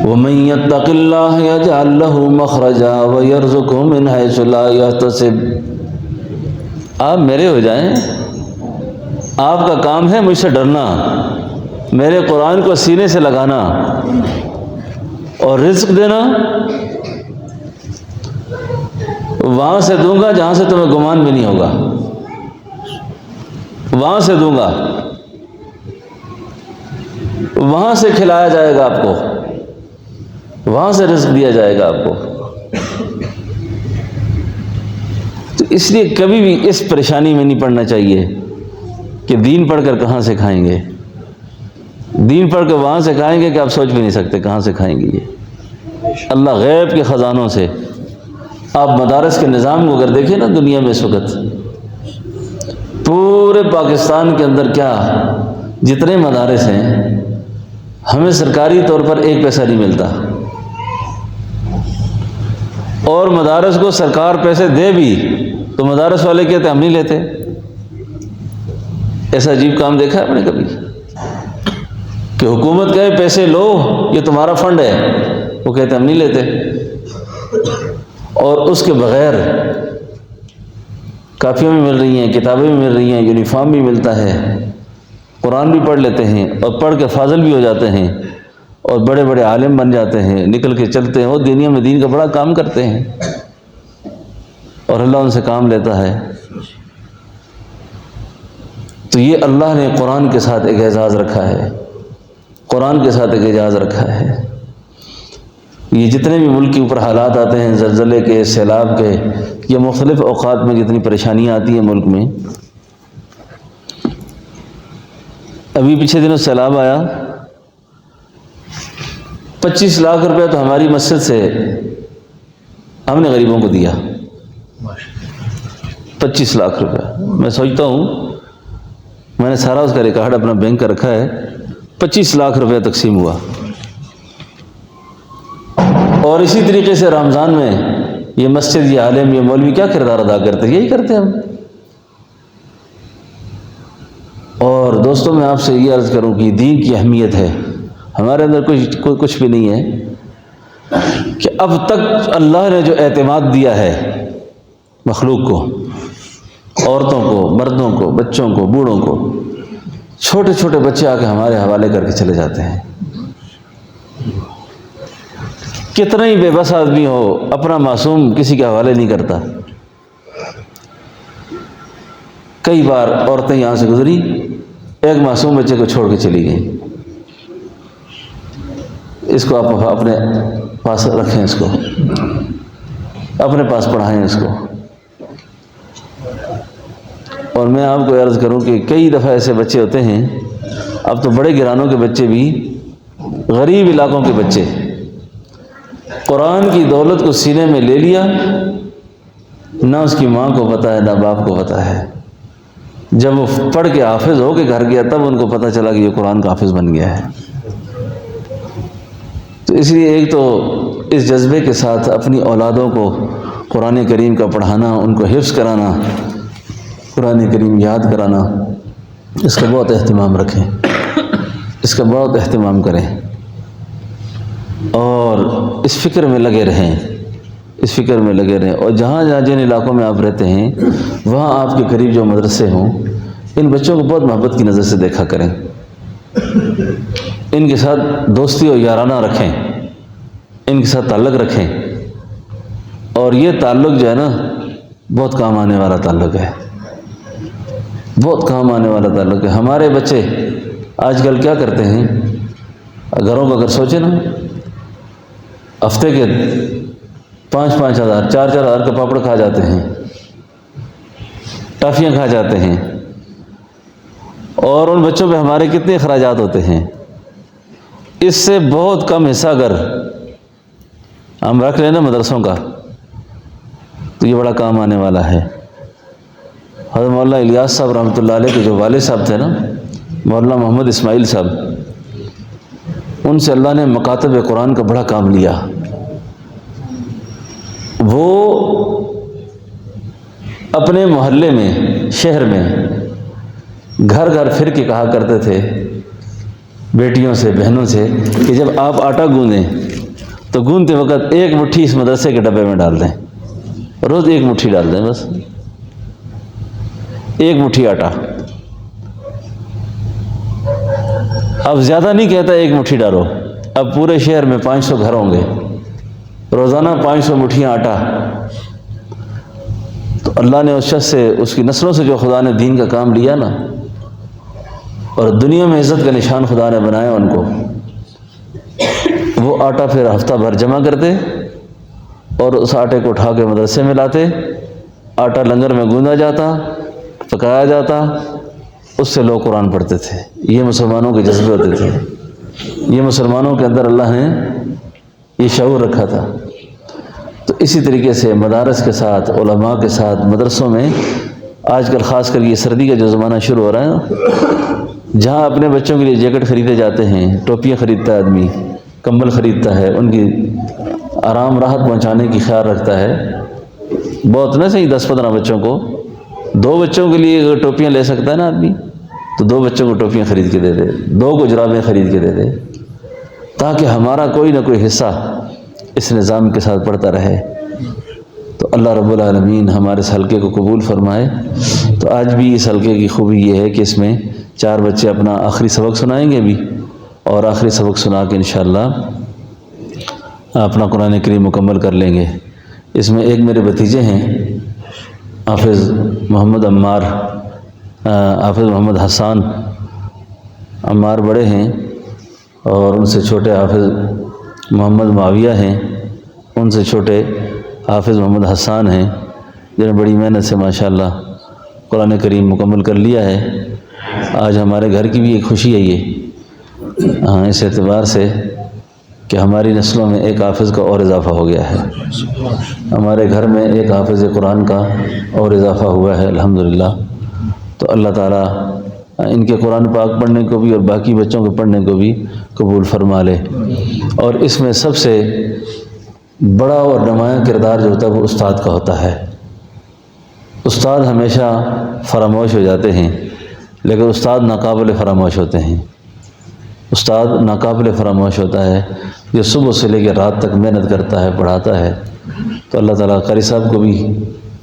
وَمَن يَتَّقِ اللَّهَ يَجْعَل لَّهُ مَخْرَجًا وَيَرْزُقْهُ مِنْ حَيْثُ لَا يَحْتَسِبُ. آپ میرے ہو جائیں، آپ کا کام ہے مجھ سے ڈرنا، میرے قرآن کو سینے سے لگانا اور رزق دینا وہاں سے دوں گا جہاں سے تمہیں گمان بھی نہیں ہوگا، وہاں سے دوں گا، وہاں سے کھلایا جائے گا آپ کو، وہاں سے رزق دیا جائے گا آپ کو. تو اس لیے کبھی بھی اس پریشانی میں نہیں پڑنا چاہیے کہ دین پڑھ کر کہاں سے کھائیں گے، دین پڑھ کے وہاں سے کھائیں گے کہ آپ سوچ بھی نہیں سکتے کہاں سے کھائیں گے. یہ اللہ غیب کے خزانوں سے. آپ مدارس کے نظام کو اگر دیکھیں نا دنیا میں اس وقت پورے پاکستان کے اندر کیا جتنے مدارس ہیں، ہمیں سرکاری طور پر 1 پیسہ نہیں ملتا. اور مدارس کو سرکار پیسے دے بھی تو مدارس والے کہتے ہم نہیں لیتے. ایسا عجیب کام دیکھا ہے آپ نے کبھی کہ حکومت کہے پیسے لو یہ تمہارا فنڈ ہے, وہ کہتے ہم نہیں لیتے, اور اس کے بغیر کاپیاں بھی مل رہی ہیں, کتابیں بھی مل رہی ہیں, یونیفارم بھی ملتا ہے, قرآن بھی پڑھ لیتے ہیں اور پڑھ کے فاضل بھی ہو جاتے ہیں اور بڑے بڑے عالم بن جاتے ہیں, نکل کے چلتے ہیں, وہ دنیا میں دین کا بڑا کام کرتے ہیں اور اللہ ان سے کام لیتا ہے. تو یہ اللہ نے قرآن کے ساتھ ایک اعزاز رکھا ہے, قرآن کے ساتھ ایک اعزاز رکھا ہے. یہ جتنے بھی ملک کے اوپر حالات آتے ہیں, زلزلے کے, سیلاب کے, یا مختلف اوقات میں جتنی پریشانیاں آتی ہیں ملک میں, ابھی پچھلے دنوں سیلاب آیا, 25 لاکھ روپے تو ہماری مسجد سے ہم نے غریبوں کو دیا. 25 لاکھ روپے, میں سوچتا ہوں میں نے سارا اس کا ریکارڈ اپنا بینک کا رکھا ہے, 25 لاکھ روپے تقسیم ہوا. اور اسی طریقے سے رمضان میں یہ مسجد, یہ عالم, یہ مولوی کیا کردار ادا کرتے ہیں, یہی کرتے ہیں ہم. اور دوستوں میں آپ سے یہ عرض کروں کہ دین کی اہمیت ہے, ہمارے اندر کچھ بھی نہیں ہے کہ اب تک اللہ نے جو اعتماد دیا ہے مخلوق کو, عورتوں کو, مردوں کو, بچوں کو, بوڑھوں کو, چھوٹے چھوٹے بچے آ کے ہمارے حوالے کر کے چلے جاتے ہیں. کتنا ہی بے بس آدمی ہو اپنا معصوم کسی کے حوالے نہیں کرتا. کئی بار عورتیں یہاں سے گزری, ایک معصوم بچے کو چھوڑ کے چلی گئی, اس کو آپ اپنے پاس رکھیں, اس کو اپنے پاس پڑھائیں اس کو. اور میں آپ کو عرض کروں کہ کئی دفعہ ایسے بچے ہوتے ہیں, اب تو بڑے گھرانوں کے بچے بھی, غریب علاقوں کے بچے, قرآن کی دولت کو سینے میں لے لیا, نہ اس کی ماں کو پتہ ہے نہ باپ کو پتہ ہے. جب وہ پڑھ کے حافظ ہو کے گھر گیا تب ان کو پتہ چلا کہ یہ قرآن کا حافظ بن گیا ہے. تو اس لیے ایک تو اس جذبے کے ساتھ اپنی اولادوں کو قرآن کریم کا پڑھانا, ان کو حفظ کرانا, قرآن کریم یاد کرانا, اس کا بہت اہتمام رکھیں, اس کا بہت اہتمام کریں, اور اس فکر میں لگے رہیں, اس فکر میں لگے رہیں. اور جہاں جہاں جن علاقوں میں آپ رہتے ہیں وہاں آپ کے قریب جو مدرسے ہوں, ان بچوں کو بہت محبت کی نظر سے دیکھا کریں, ان کے ساتھ دوستی اور یارانہ رکھیں, ان کے ساتھ تعلق رکھیں. اور یہ تعلق جو ہے نا بہت کام آنے والا تعلق ہے, بہت کام آنے والا تعلق ہے. ہمارے بچے آج کل کیا کرتے ہیں, گھروں کو اگر سوچیں نا, ہفتے کے 5-5 ہزار 4-4 ہزار کا پاپڑ کھا جاتے ہیں, ٹافیاں کھا جاتے ہیں, اور ان بچوں پہ ہمارے کتنے اخراجات ہوتے ہیں. اس سے بہت کم حصہ اگر ہم رکھ لیں نا مدرسوں کا تو یہ بڑا کام آنے والا ہے. حضرت مولانا الیاس صاحب رحمۃ اللہ علیہ کے جو والد صاحب تھے نا, مولانا محمد اسماعیل صاحب, ان سے اللہ نے مکاتب قرآن کا بڑا کام لیا. وہ اپنے محلے میں, شہر میں گھر گھر پھر کے کہا کرتے تھے بیٹیوں سے, بہنوں سے کہ جب آپ آٹا گوندیں تو گوندتے وقت ایک مٹھی اس مدرسے کے ڈبے میں ڈال دیں, روز ایک مٹھی ڈال دیں, بس ایک مٹھی آٹا. اب زیادہ نہیں کہتا ایک مٹھی ڈالو, اب پورے شہر میں 500 گھر ہوں گے, روزانہ 500 مٹھیاں آٹا. تو اللہ نے اس شخص سے, اس کی نسلوں سے جو خدا نے دین کا کام لیا نا, اور دنیا میں عزت کا نشان خدا نے بنایا ان کو, وہ آٹا پھر ہفتہ بھر جمع کرتے اور اس آٹے کو اٹھا کے مدرسے میں لاتے. آٹا لنگر میں گوندا جاتا, پکایا جاتا, اس سے لوگ قرآن پڑھتے تھے. یہ مسلمانوں کے جذبے ہوتے تھے, یہ مسلمانوں کے اندر اللہ نے یہ شعور رکھا تھا. تو اسی طریقے سے مدارس کے ساتھ, علماء کے ساتھ, مدرسوں میں آج کل خاص کر یہ سردی کا جو زمانہ شروع ہو رہا ہے نا, جہاں اپنے بچوں کے لیے جیکٹ خریدے جاتے ہیں, ٹوپیاں خریدتا ہے آدمی, کمبل خریدتا ہے, ان کی آرام راحت پہنچانے کی خیال رکھتا ہے، بہت نہ صحیح 10-15 بچوں کو، 2 بچوں کے لیے اگر ٹوپیاں لے سکتا ہے نا آدمی تو 2 بچوں کو ٹوپیاں خرید کے دے دے، 2 کو جرابیں خرید کے دے دے، تاکہ ہمارا کوئی نہ کوئی حصہ اس نظام کے ساتھ پڑتا رہے۔ تو اللہ رب العالمین ہمارے اس حلقے کو قبول فرمائے۔ تو آج بھی اس حلقے کی خوبی یہ ہے کہ اس میں 4 بچے اپنا آخری سبق سنائیں گے بھی، اور آخری سبق سنا کے انشاءاللہ اپنا قرآن کریم مکمل کر لیں گے۔ اس میں ایک میرے بھتیجے ہیں، حافظ محمد عمار، حافظ محمد حسان عمار بڑے ہیں، اور ان سے چھوٹے حافظ محمد معاویہ ہیں، ان سے چھوٹے حافظ محمد حسان ہیں، جنہوں نے بڑی محنت سے ماشاءاللہ قرآن کریم مکمل کر لیا ہے۔ آج ہمارے گھر کی بھی ایک خوشی ہے یہ، اس اعتبار سے کہ ہماری نسلوں میں ایک حافظ کا اور اضافہ ہو گیا ہے، ہمارے گھر میں ایک حافظ قرآن کا اور اضافہ ہوا ہے الحمدللہ۔ تو اللہ تعالیٰ ان کے قرآن پاک پڑھنے کو بھی اور باقی بچوں کے پڑھنے کو بھی قبول فرما لے۔ اور اس میں سب سے بڑا اور نمایاں کردار جو ہوتا ہے وہ استاد کا ہوتا ہے۔ استاد ہمیشہ فراموش ہو جاتے ہیں، لیکن استاد ناقابل فراموش ہوتے ہیں۔ استاد ناقابل فراموش ہوتا ہے جو صبح سے لے کے رات تک محنت کرتا ہے، پڑھاتا ہے۔ تو اللہ تعالیٰ قاری صاحب کو بھی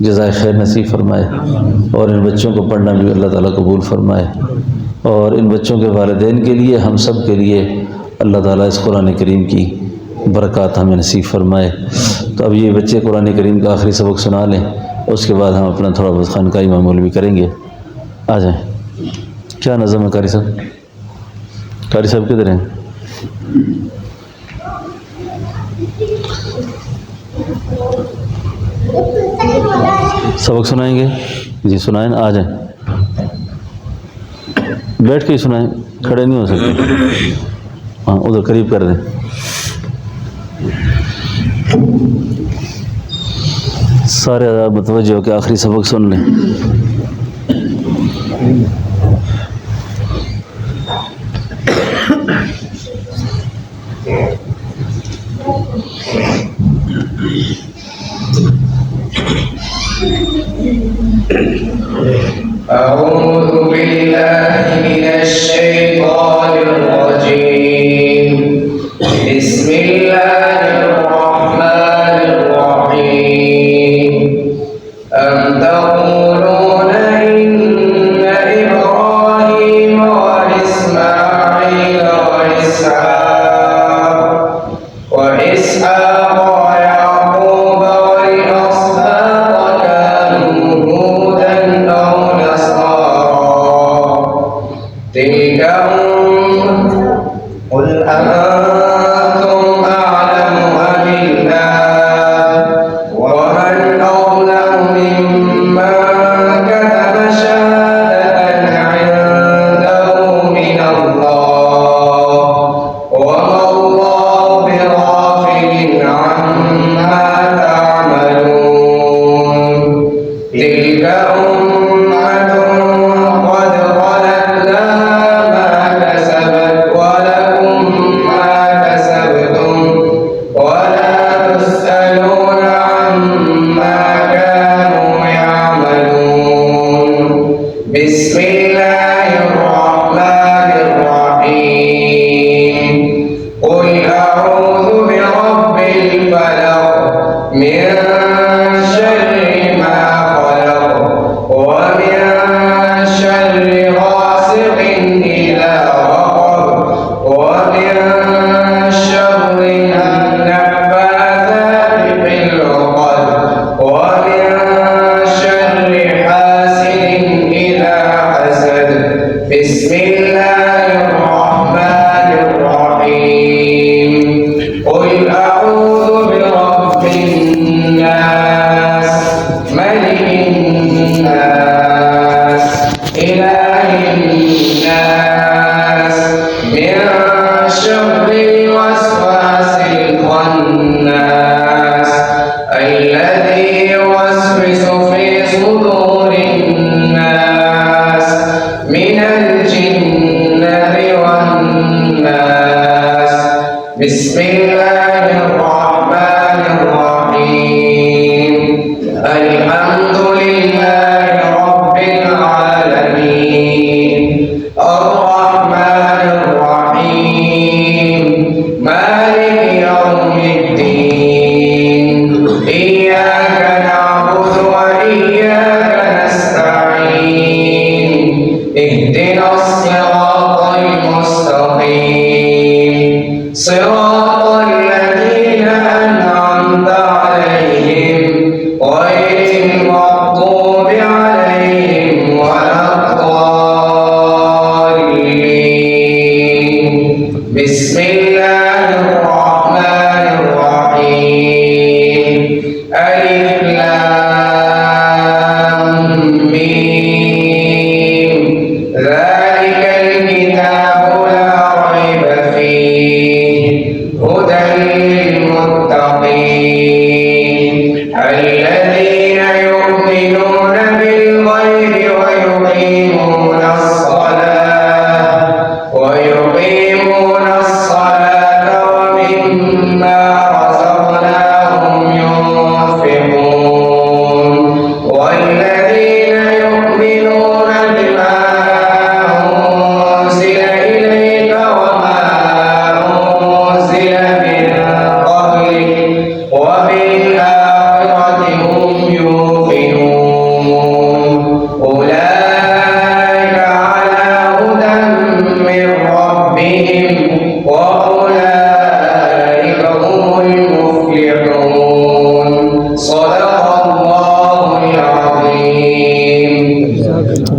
جزائے خیر نصیب فرمائے، اور ان بچوں کو پڑھنا بھی اللہ تعالیٰ قبول فرمائے، اور ان بچوں کے والدین کے لیے، ہم سب کے لیے اللہ تعالیٰ اس قرآن کریم کی برکات ہمیں نصیب فرمائے۔ تو اب یہ بچے قرآن کریم کا آخری سبق سنا لیں، اس کے بعد ہم اپنا تھوڑا بہت خانقاہی معمول بھی کریں گے۔ آ جائیں۔ کیا نظم ہے قاری صاحب؟ قاری صاحب کدھر ہیں؟ سبق سنائیں گے؟ جی سنائیں، آ جائیں، بیٹھ کے ہی سنائیں، کھڑے نہیں ہو سکتے۔ ہاں ادھر قریب کر دیں۔ سارے آداب متوجہ ہو کے آخری سبق سن لیں۔ أعوذ بالله من الشيطان الرجيم بسم الله الرحمن الرحيم أم تقولون إن إبراهيم وإسماعيل وإسحاق ويعقوب والأسباط كانوا هودا أو نصارى تلك قل أأنتم أعلم أم الله ومن أظلم ممن كتب شهادة عنده من الله وما الله بغافل عما تعملون تلك أمة قد خلت لها ما كسبت ولكم ما كسبتم ولا تسألون عما كانوا يعملون بسم الله الرحمن الرحيم قل أعوذ برب الفلق من شر ما خلق ومن شر غاسق إذا وقب ومن شر النفاثات في العقد ومن شر حاسد إذا حسد بسم الله الرحمن الرحيم قل أعوذ برب الناس ملك الناس إله الناس من شر الوسواس الخناس الذي يوسوس في صدور الناس من الجنة والناس بسم الله الرحمن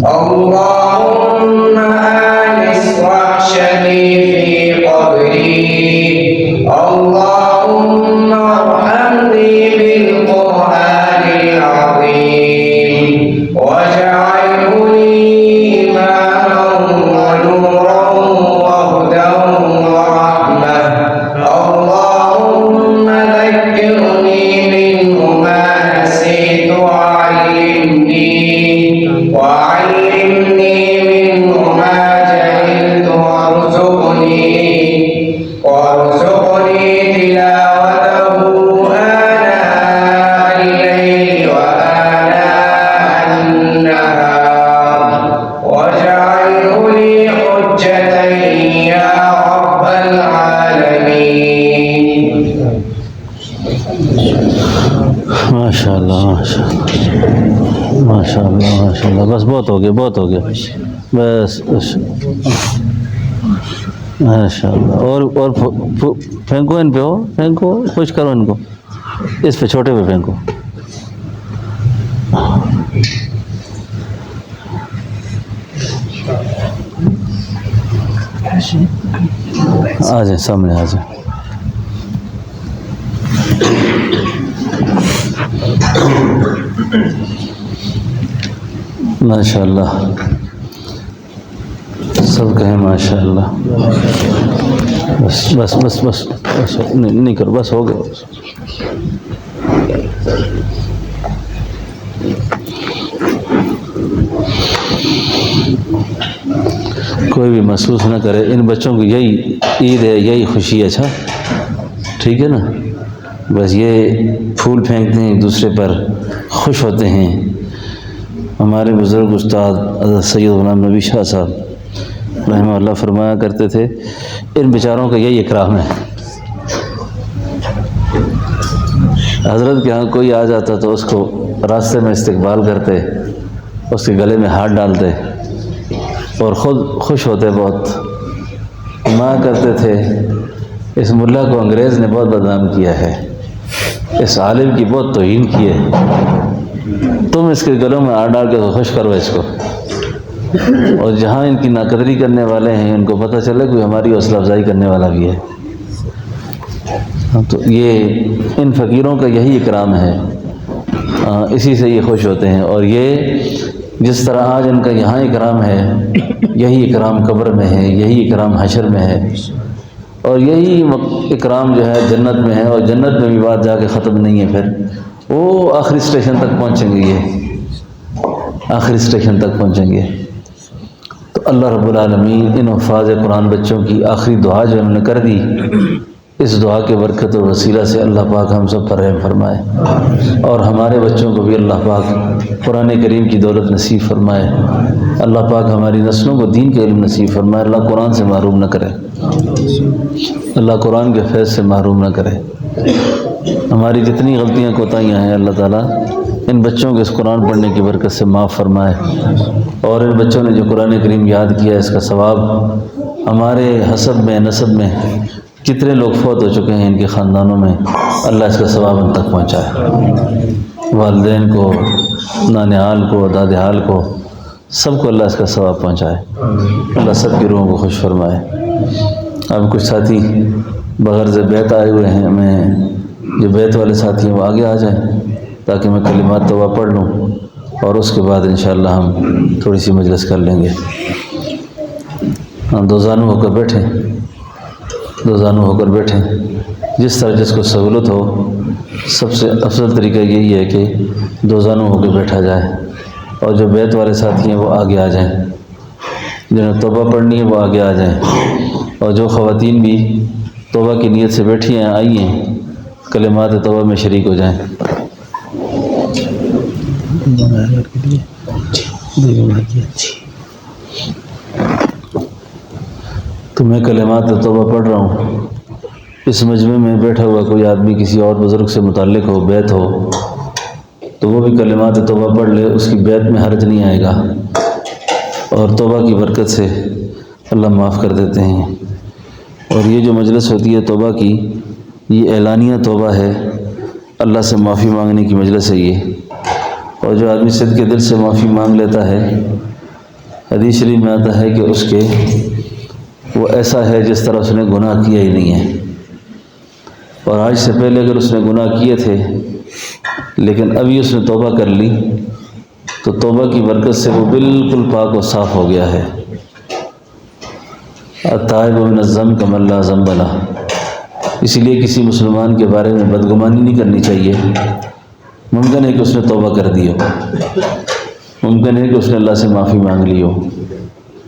اللهم آنس وحشتي في قبري اللهم ارحمني بالقرآن العظيم واجعله لي إماما ونورا وهدى ورحمة اللهم ذكرني منه ما نسيت وعلمني منه ما جهلت وارزقني تلاوته آناء الليل وآناء النهار واجعله لي حجة يا رب العالمين. ماشاء اللہ ماشاء اللہ ماشاء اللہ ماشاء اللہ. بس بہت ہو گیا بہت ہو گیا بس ماشاء اللہ. اور پھینکو ان پہ ہو پھینکو خوش کرو ان کو اس پہ چھوٹے پہ پھینکو. آ جائیں سامنے آ جائیں. ماشاء اللہ سب کہیں ماشاء اللہ. بس بس بس بس بس نہیں کرو بس ہو گئے. کوئی بھی محسوس نہ کرے ان بچوں کو یہی عید ہے یہی خوشی ہے. اچھا ٹھیک ہے نا. بس یہ پھول پھینکتے ہیں ایک دوسرے پر خوش ہوتے ہیں. ہمارے بزرگ استاد حضرت سید غلام نبی شاہ صاحب رحمہ اللہ فرمایا کرتے تھے ان بیچاروں کا یہی اکرام ہے. حضرت کے ہاں کوئی آ جاتا تو اس کو راستے میں استقبال کرتے اس کے گلے میں ہاتھ ڈالتے اور خود خوش ہوتے. بہت فرمایا کرتے تھے اس ملا کو انگریز نے بہت بدنام کیا ہے اس عالم کی بہت توہین کی ہے. تم اس کے گلوں میں ہاتھ ڈال کے خوش کرو اس کو اور جہاں ان کی ناقدری کرنے والے ہیں ان کو پتہ چلے کوئی ہماری حوصلہ افزائی کرنے والا بھی ہے. تو یہ ان فقیروں کا یہی اکرام ہے. اسی سے یہ خوش ہوتے ہیں. اور یہ جس طرح آج ان کا یہاں اکرام ہے یہی اکرام قبر میں ہے یہی اکرام حشر میں ہے اور یہی اکرام جو ہے جنت میں ہے. اور جنت میں بھی بات جا کے ختم نہیں ہے. پھر وہ آخری اسٹیشن تک پہنچیں گے. یہ آخری اسٹیشن تک پہنچیں گے. تو اللہ رب العالمین ان حفاظ قرآن بچوں کی آخری دعا جو انہوں نے کر دی اس دعا کے برکت و وسیلہ سے اللہ پاک ہم سب پر رحم فرمائے اور ہمارے بچوں کو بھی اللہ پاک قرآن کریم کی دولت نصیب فرمائے. اللہ پاک ہماری نسلوں کو دین کے علم نصیب فرمائے. اللہ قرآن سے محروم نہ کرے. اللہ قرآن کے فیض سے محروم نہ کرے. ہماری جتنی غلطیاں کوتاہیاں ہیں اللہ تعالیٰ ان بچوں کو اس قرآن پڑھنے کی برکت سے معاف فرمائے. اور ان بچوں نے جو قرآن کریم یاد کیا اس کا ثواب ہمارے حسب میں نسب میں کتنے لوگ فوت ہو چکے ہیں ان کے خاندانوں میں اللہ اس کا ثواب ان تک پہنچائے. والدین کو نانحال کو دادحال کو سب کو اللہ اس کا ثواب پہنچائے. اللہ سب کی روحوں کو خوش فرمائے. اب کچھ ساتھی بغرض بیت آئے ہوئے ہیں. میں جو بیت والے ساتھی ہیں وہ آگے آ جائیں تاکہ میں کلمات توبہ پڑھ لوں اور اس کے بعد انشاءاللہ ہم تھوڑی سی مجلس کر لیں گے. ہم دو زانو ہو کر بیٹھیں دو زانو ہو کر بیٹھیں. جس طرح جس کو سہولت ہو. سب سے افضل طریقہ یہی ہے کہ دو زانو ہو کے بیٹھا جائے اور جو بیت والے ساتھی ہیں وہ آگے آ جائیں. جنہیں توبہ پڑھنی ہے وہ آگے آ جائیں اور جو خواتین بھی توبہ کی نیت سے بیٹھی ہیں آئی ہیں کلمات توبہ میں شریک ہو جائیں. تو میں کلمات توبہ پڑھ رہا ہوں. اس مجمع میں بیٹھا ہوا کوئی آدمی کسی اور بزرگ سے متعلق ہو بیت ہو تو وہ بھی کلمات توبہ پڑھ لے. اس کی بیت میں حرج نہیں آئے گا اور توبہ کی برکت سے اللہ معاف کر دیتے ہیں. اور یہ جو مجلس ہوتی ہے توبہ کی یہ اعلانیہ توبہ ہے. اللہ سے معافی مانگنے کی مجلس ہے یہ. اور جو آدمی صدق کے دل سے معافی مانگ لیتا ہے حدیث شریف میں آتا ہے کہ اس کے وہ ایسا ہے جس طرح اس نے گناہ کیا ہی نہیں ہے، اور آج سے پہلے اگر اس نے گناہ کیے تھے لیکن ابھی اس نے توبہ کر لی تو توبہ کی برکت سے وہ بالکل پاک و صاف ہو گیا ہے۔ التائب من الذنب کمن لا ذنب لہ۔ اسی لیے کسی مسلمان کے بارے میں بدگمانی نہیں کرنی چاہیے۔ ممکن ہے کہ اس نے توبہ کر دی ہو، ممکن ہے کہ اس نے اللہ سے معافی مانگ لی ہو،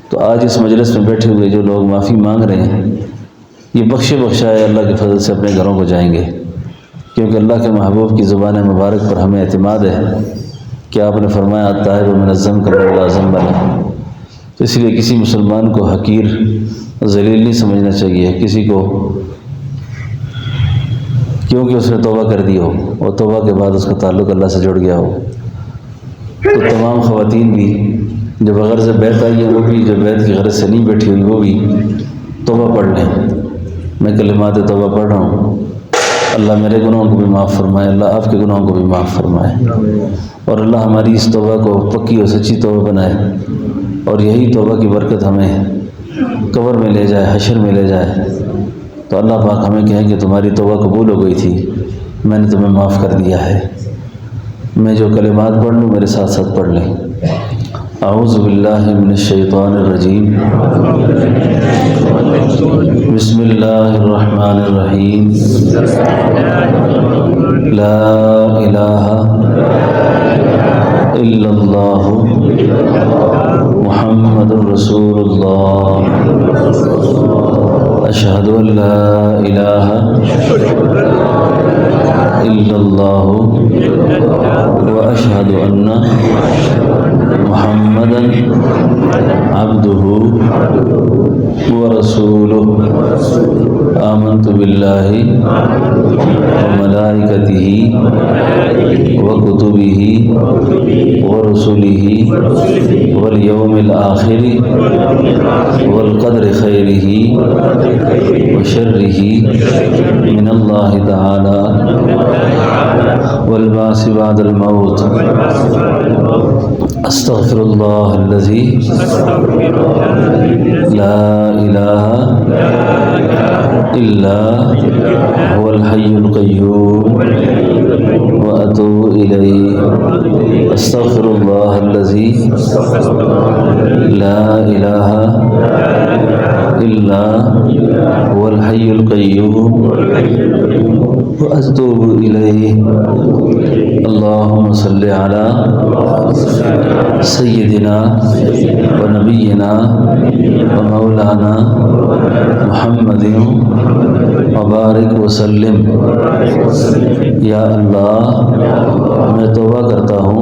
تو آج اس مجلس میں بیٹھے ہوئے جو لوگ معافی مانگ رہے ہیں یہ بخشائے اللہ کے فضل سے اپنے گھروں کو جائیں گے، کیونکہ اللہ کے محبوب کی زبان مبارک پر ہمیں اعتماد ہے کہ آپ نے فرمایا الطاہر من الذنب کمن لا ذنب لہ۔ تو اس لیے کسی مسلمان کو حقیر ذلیل نہیں سمجھنا چاہیے، کسی کو کیونکہ اس نے توبہ کر دی ہو اور توبہ کے بعد اس کا تعلق اللہ سے جڑ گیا ہو۔ تو تمام خواتین بھی جو بغرض بیت آئی ہیں وہ بھی جو بیت کی غرض سے نہیں بیٹھی ہوئی وہ بھی توبہ پڑھ لیں۔ میں کلمات توبہ پڑھ رہا ہوں، اللہ میرے گناہوں کو بھی معاف فرمائے، اللہ آپ کے گناہوں کو بھی معاف فرمائے، اور اللہ ہماری اس توبہ کو پکی اور سچی توبہ بنائے، اور یہی توبہ کی برکت ہمیں قبر میں لے جائے، حشر میں لے جائے، تو اللہ پاک ہمیں کہیں کہ تمہاری توبہ قبول ہو گئی تھی، میں نے تمہیں معاف کر دیا ہے۔ میں جو کلمات پڑھ لوں میرے ساتھ ساتھ پڑھ لیں۔ اعوذ باللہ من الشیطان الرجیم، بسم اللہ الرحمن الرحیم، لا الہ الا اللہ محمد رسول اللہ، اشہد ان لا الہ الا اللہ واشہد ان محمدا عبدہ ورسولہ، آمنت باللہ وملائکتہ وکتبہ ورسلہ والیوم الآخر والقدر خیرہ وشرہ من اللہ تعالی والبعث بعد الموت، استغفر اللہ الذی لا الہ الا هو الحی القیوم واتوب الیہ، استغفر اللہ الذی لا الہ الا هو الحی القیوم واتوب الیہ۔ اللہم صلی علی سیدنا و نبینا و مولانا محمد وبارک وسلم۔ یا اللہ میں توبہ کرتا ہوں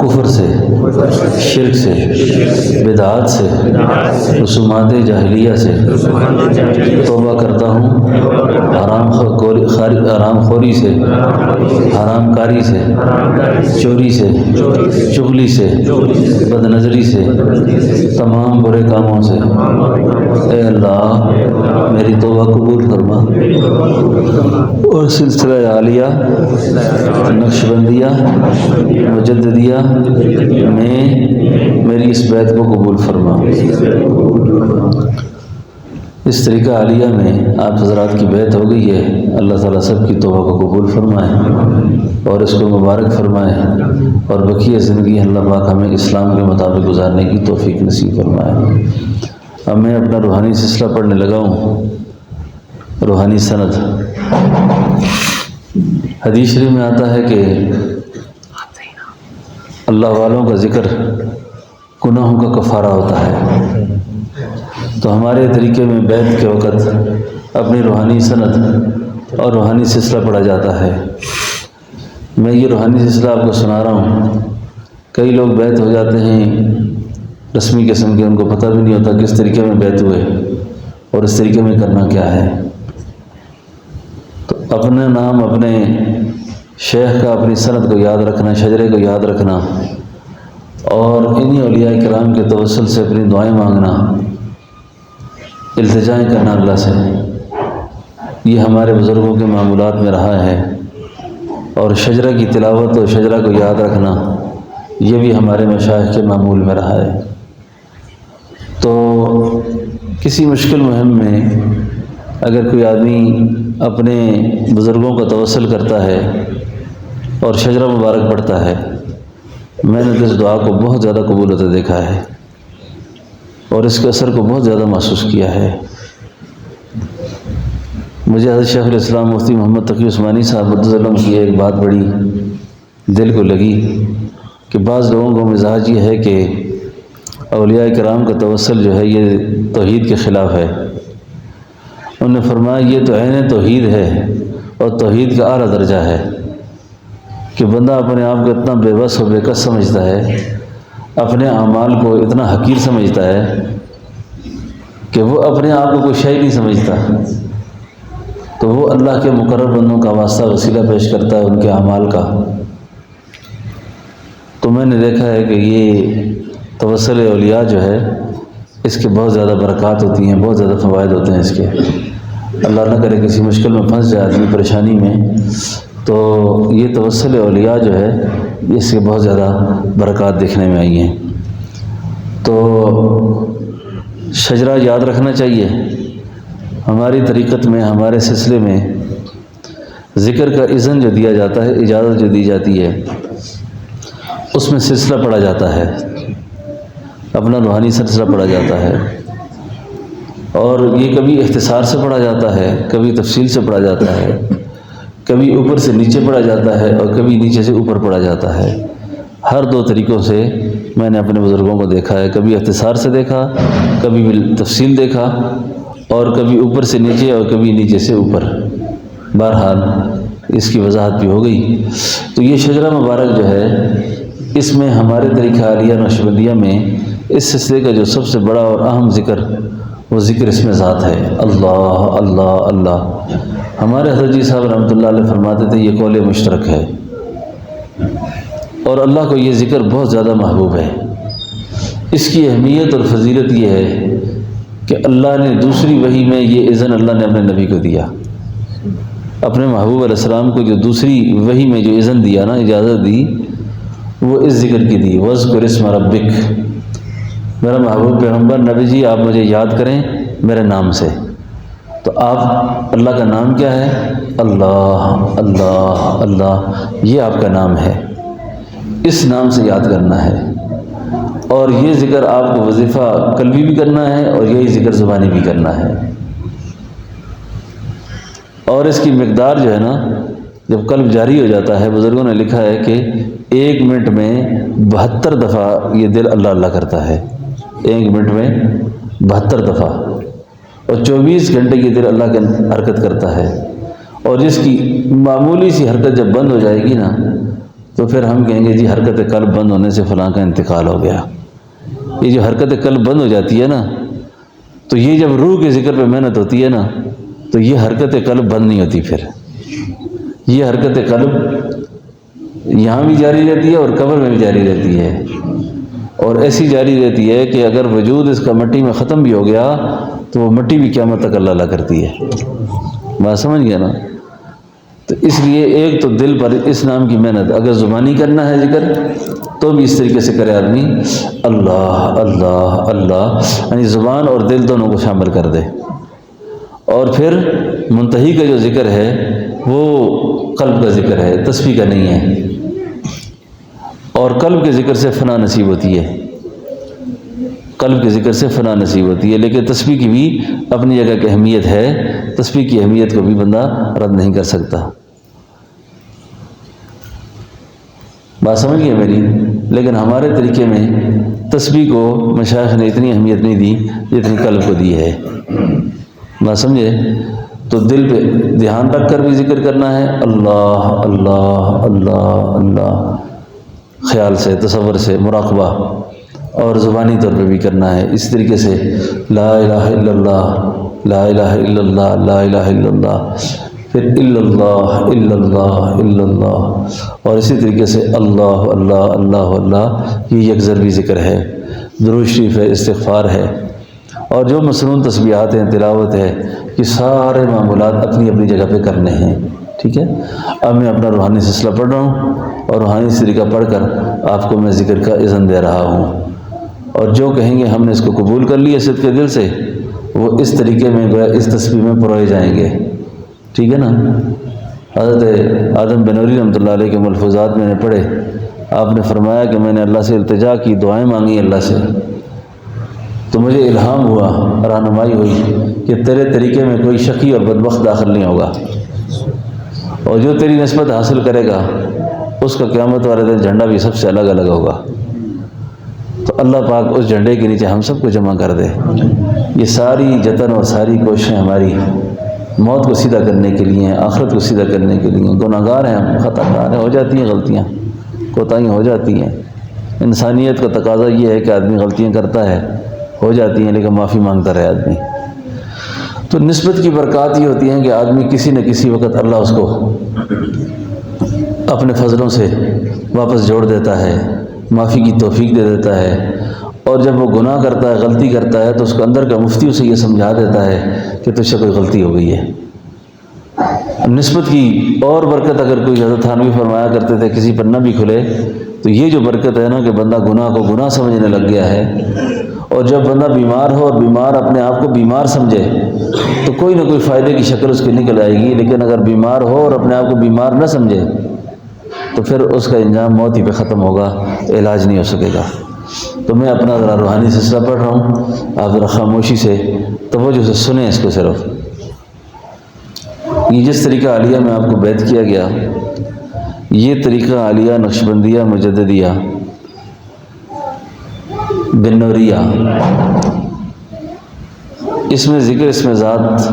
کفر سے، شرک سے، بدعات سے، رسومات جاہلیہ سے، توبہ کرتا ہوں حرام خوری سے، حرام کاری سے، چوری سے، چغلی سے، بد نظری سے، تمام برے کاموں سے۔ اے اللہ میری توبہ قبول فرما، اور سلسلہ عالیہ، نقشبندیہ، مجددیہ میں میری اس بیت کو قبول فرما۔ اس طریقہ عالیہ میں آپ حضرات کی بیعت ہو گئی ہے، اللہ تعالیٰ سب کی توبہ کو قبول فرمائے اور اس کو مبارک فرمائے، اور بقیہ زندگی اللہ پاک ہمیں اسلام کے مطابق گزارنے کی توفیق نصیب فرمائے۔ اب میں اپنا روحانی سلسلہ پڑھنے لگا ہوں، روحانی سند۔ حدیث شریف میں آتا ہے کہ اللہ والوں کا ذکر گناہوں کا کفارہ ہوتا ہے، تو ہمارے طریقے میں بیت کے وقت اپنی روحانی سند اور روحانی سلسلہ پڑھا جاتا ہے۔ میں یہ روحانی سلسلہ آپ کو سنا رہا ہوں۔ کئی لوگ بیت ہو جاتے ہیں رسمی قسم کے، ان کو پتہ بھی نہیں ہوتا کس طریقے میں بیت ہوئے اور اس طریقے میں کرنا کیا ہے۔ تو اپنے نام، اپنے شیخ کا، اپنی سند کو یاد رکھنا، شجرے کو یاد رکھنا، اور انہی اولیاء کرام کے توسل سے اپنی دعائیں مانگنا، التجائیں کرنا اللہ سے، یہ ہمارے بزرگوں کے معمولات میں رہا ہے۔ اور شجرہ کی تلاوت اور شجرہ کو یاد رکھنا یہ بھی ہمارے مشائخ کے معمول میں رہا ہے۔ تو کسی مشکل مہم میں اگر کوئی آدمی اپنے بزرگوں کا توسل کرتا ہے اور شجرہ مبارک پڑھتا ہے، میں نے اس دعا کو بہت زیادہ قبول ہوتے دیکھا ہے اور اس کے اثر کو بہت زیادہ محسوس کیا ہے۔ مجھے حضرت شیخ الاسلام مفتی محمد تقی عثمانی صاحب مدظلم کی ایک بات بڑی دل کو لگی کہ بعض لوگوں کو مزاج یہ ہے کہ اولیاء کرام کا توسل جو ہے یہ توحید کے خلاف ہے۔ انہوں نے فرمایا یہ تو عین توحید ہے اور توحید کا اعلیٰ درجہ ہے کہ بندہ اپنے آپ کو اتنا بے بس و بے کس سمجھتا ہے، اپنے اعمال کو اتنا حقیر سمجھتا ہے کہ وہ اپنے آپ کو کوئی شے نہیں سمجھتا، تو وہ اللہ کے مقرر بندوں کا واسطہ وسیلہ پیش کرتا ہے ان کے اعمال کا۔ تو میں نے دیکھا ہے کہ یہ توسل اولیاء جو ہے اس کے بہت زیادہ برکات ہوتی ہیں، بہت زیادہ فوائد ہوتے ہیں اس کے۔ اللہ نہ کرے کسی مشکل میں پھنس جائے آدمی، پریشانی میں، تو یہ توسل اولیاء جو ہے اس کے بہت زیادہ برکات دیکھنے میں آئی ہیں۔ تو شجرہ یاد رکھنا چاہیے۔ ہماری طریقت میں، ہمارے سلسلے میں ذکر کا اذن جو دیا جاتا ہے، اجازت جو دی جاتی ہے، اس میں سلسلہ پڑھا جاتا ہے، اپنا روحانی سلسلہ پڑھا جاتا ہے، اور یہ کبھی اختصار سے پڑھا جاتا ہے، کبھی تفصیل سے پڑھا جاتا ہے، کبھی اوپر سے نیچے پڑھا جاتا ہے اور کبھی نیچے سے اوپر پڑھا جاتا ہے۔ ہر دو طریقوں سے میں نے اپنے بزرگوں کو دیکھا ہے، کبھی اختصار سے دیکھا، کبھی تفصیل دیکھا، اور کبھی اوپر سے نیچے اور کبھی نیچے سے اوپر۔ بہرحال اس کی وضاحت بھی ہو گئی۔ تو یہ شجرہ مبارک جو ہے اس میں ہمارے طریقہ عالیہ نقشبندیہ میں اس سلسلے کا جو سب سے بڑا اور اہم ذکر، وہ ذکر اسم ذات ہے، اللہ اللہ اللہ۔ ہمارے حضرت جی صاحب رحمۃ اللہ علیہ فرماتے تھے یہ قول مشترک ہے، اور اللہ کو یہ ذکر بہت زیادہ محبوب ہے۔ اس کی اہمیت اور فضیلت یہ ہے کہ اللہ نے دوسری وحی میں یہ اذن اللہ نے اپنے نبی کو دیا، اپنے محبوب علیہ السلام کو جو دوسری وحی میں جو اذن دیا نا، اجازت دی، وہ اس ذکر کی دی، وَاذْكُرِ اسْمَ رَبِّكَ۔ میرا محبوب پیغمبر نبی جی آپ مجھے یاد کریں میرے نام سے۔ تو آپ اللہ کا نام کیا ہے؟ اللہ اللہ اللہ، یہ آپ کا نام ہے، اس نام سے یاد کرنا ہے، اور یہ ذکر آپ کو وظیفہ قلبی بھی کرنا ہے اور یہی ذکر زبانی بھی کرنا ہے۔ اور اس کی مقدار جو ہے نا، جب قلب جاری ہو جاتا ہے، بزرگوں نے لکھا ہے کہ 1 منٹ میں 72 دفعہ یہ دل اللہ اللہ کرتا ہے، 1 منٹ میں 72 دفعہ، اور 24 گھنٹے یہ دل اللہ کی حرکت کرتا ہے۔ اور جس کی معمولی سی حرکت جب بند ہو جائے گی نا، تو پھر ہم کہیں گے جی حرکت قلب بند ہونے سے فلاں کا انتقال ہو گیا۔ یہ جو حرکت قلب بند ہو جاتی ہے نا، تو یہ جب روح کے ذکر پہ محنت ہوتی ہے نا، تو یہ حرکت قلب بند نہیں ہوتی، پھر یہ حرکت قلب یہاں بھی جاری رہتی ہے اور قبر میں بھی جاری رہتی ہے، اور ایسی جاری رہتی ہے کہ اگر وجود اس کا مٹی میں ختم بھی ہو گیا تو وہ مٹی بھی قیامت تک اللہ اللہ کرتی ہے۔ بات سمجھ گیا نا؟ تو اس لیے ایک تو دل پر اس نام کی محنت، اگر زبانی کرنا ہے ذکر تو بھی اس طریقے سے کرے آدمی، اللہ اللہ اللہ، یعنی زبان اور دل دونوں کو شامل کر دے۔ اور پھر منتہی کا جو ذکر ہے وہ قلب کا ذکر ہے، تسبیح کا نہیں ہے، اور قلب کے ذکر سے فنا نصیب ہوتی ہے، قلب کے ذکر سے فنا نصیب ہوتی ہے، لیکن تسبیح کی بھی اپنی جگہ کی اہمیت ہے، تسبیح کی اہمیت کو بھی بندہ رد نہیں کر سکتا۔ بات سمجھ گئے میری؟ لیکن ہمارے طریقے میں تسبیح کو مشائخ نے اتنی اہمیت نہیں دی جتنی قلب کو دی ہے۔ بات سمجھے؟ تو دل پہ دھیان رکھ کر بھی ذکر کرنا ہے، اللہ اللہ اللہ اللہ، خیال سے، تصور سے، مراقبہ، اور زبانی طور پہ بھی کرنا ہے اس طریقے سے، لا الہ الا اللہ، لا الہ الا اللہ، لا الہ الا اللہ، پھر الا اللہ الا اللہ الا اللہ، اور اسی طریقے سے اللہ اللہ اللہ اللہ، یہ یک ضربی ذکر ہے، درود شریف ہے، استغفار ہے، اور جو مسنون تسبیحات ہیں، تلاوت ہے، یہ سارے معمولات اپنی اپنی جگہ پہ کرنے ہیں۔ ٹھیک ہے؟ اب میں اپنا روحانی سلسلہ پڑھ رہا ہوں، اور روحانی طریقہ پڑھ کر آپ کو میں ذکر کا اذن دے رہا ہوں، اور جو کہیں گے ہم نے اس کو قبول کر لیا صدق کے دل سے، وہ اس طریقے میں گویا اس تسبیح میں پروئے جائیں گے، ٹھیک ہے نا۔ حضرت آدم بنوری رحمۃ اللہ علیہ کے ملفوظات میں نے پڑھے، آپ نے فرمایا کہ میں نے اللہ سے التجا کی، دعائیں مانگی اللہ سے، تو مجھے الہام ہوا، رہنمائی ہوئی کہ تیرے طریقے میں کوئی شقی اور بدبخت داخل نہیں ہوگا، اور جو تیری نسبت حاصل کرے گا اس کا قیامت والے دن جھنڈا بھی سب سے الگ الگ ہوگا۔ تو اللہ پاک اس جھنڈے کے نیچے ہم سب کو جمع کر دے۔ یہ ساری جتن اور ساری کوششیں ہماری موت کو سیدھا کرنے کے لیے ہیں، آخرت کو سیدھا کرنے کے لیے۔ گناہ گار ہیں ہم، خطا کار ہیں، ہو جاتی ہیں غلطیاں، کوتاہیاں ہو جاتی ہیں۔ انسانیت کا تقاضا یہ ہے کہ آدمی غلطیاں کرتا ہے، ہو جاتی ہیں، لیکن معافی مانگتا رہے آدمی۔ تو نسبت کی برکات یہ ہوتی ہیں کہ آدمی کسی نہ کسی وقت اللہ اس کو اپنے فضلوں سے واپس جوڑ دیتا ہے، معافی کی توفیق دے دیتا ہے، اور جب وہ گناہ کرتا ہے، غلطی کرتا ہے، تو اس کو اندر کا مفتی اسے یہ سمجھا دیتا ہے کہ تجھ سے کوئی غلطی ہو گئی ہے۔ نسبت کی اور برکت اگر کوئی حضرت تھانوی فرمایا کرتے تھے کسی پر نہ بھی کھلے، تو یہ جو برکت ہے نا کہ بندہ گناہ کو گناہ سمجھنے لگ گیا ہے، اور جب بندہ بیمار ہو اور بیمار اپنے آپ کو بیمار سمجھے تو کوئی نہ کوئی فائدے کی شکل اس کی نکل آئے گی، لیکن اگر بیمار ہو اور اپنے آپ کو بیمار نہ سمجھے تو پھر اس کا انجام موت ہی پہ ختم ہوگا، علاج نہیں ہو سکے گا۔ تو میں اپنا ذرا روحانی سلسلہ پڑھ رہا ہوں، آپ ذرا خاموشی سے توجہ سے سنیں اس کو صرف۔ یہ جس طریقہ عالیہ میں آپ کو بیعت کیا گیا، یہ طریقہ عالیہ نقشبندیہ مجددیہ بنوریہ، اس میں ذکر اسم ذات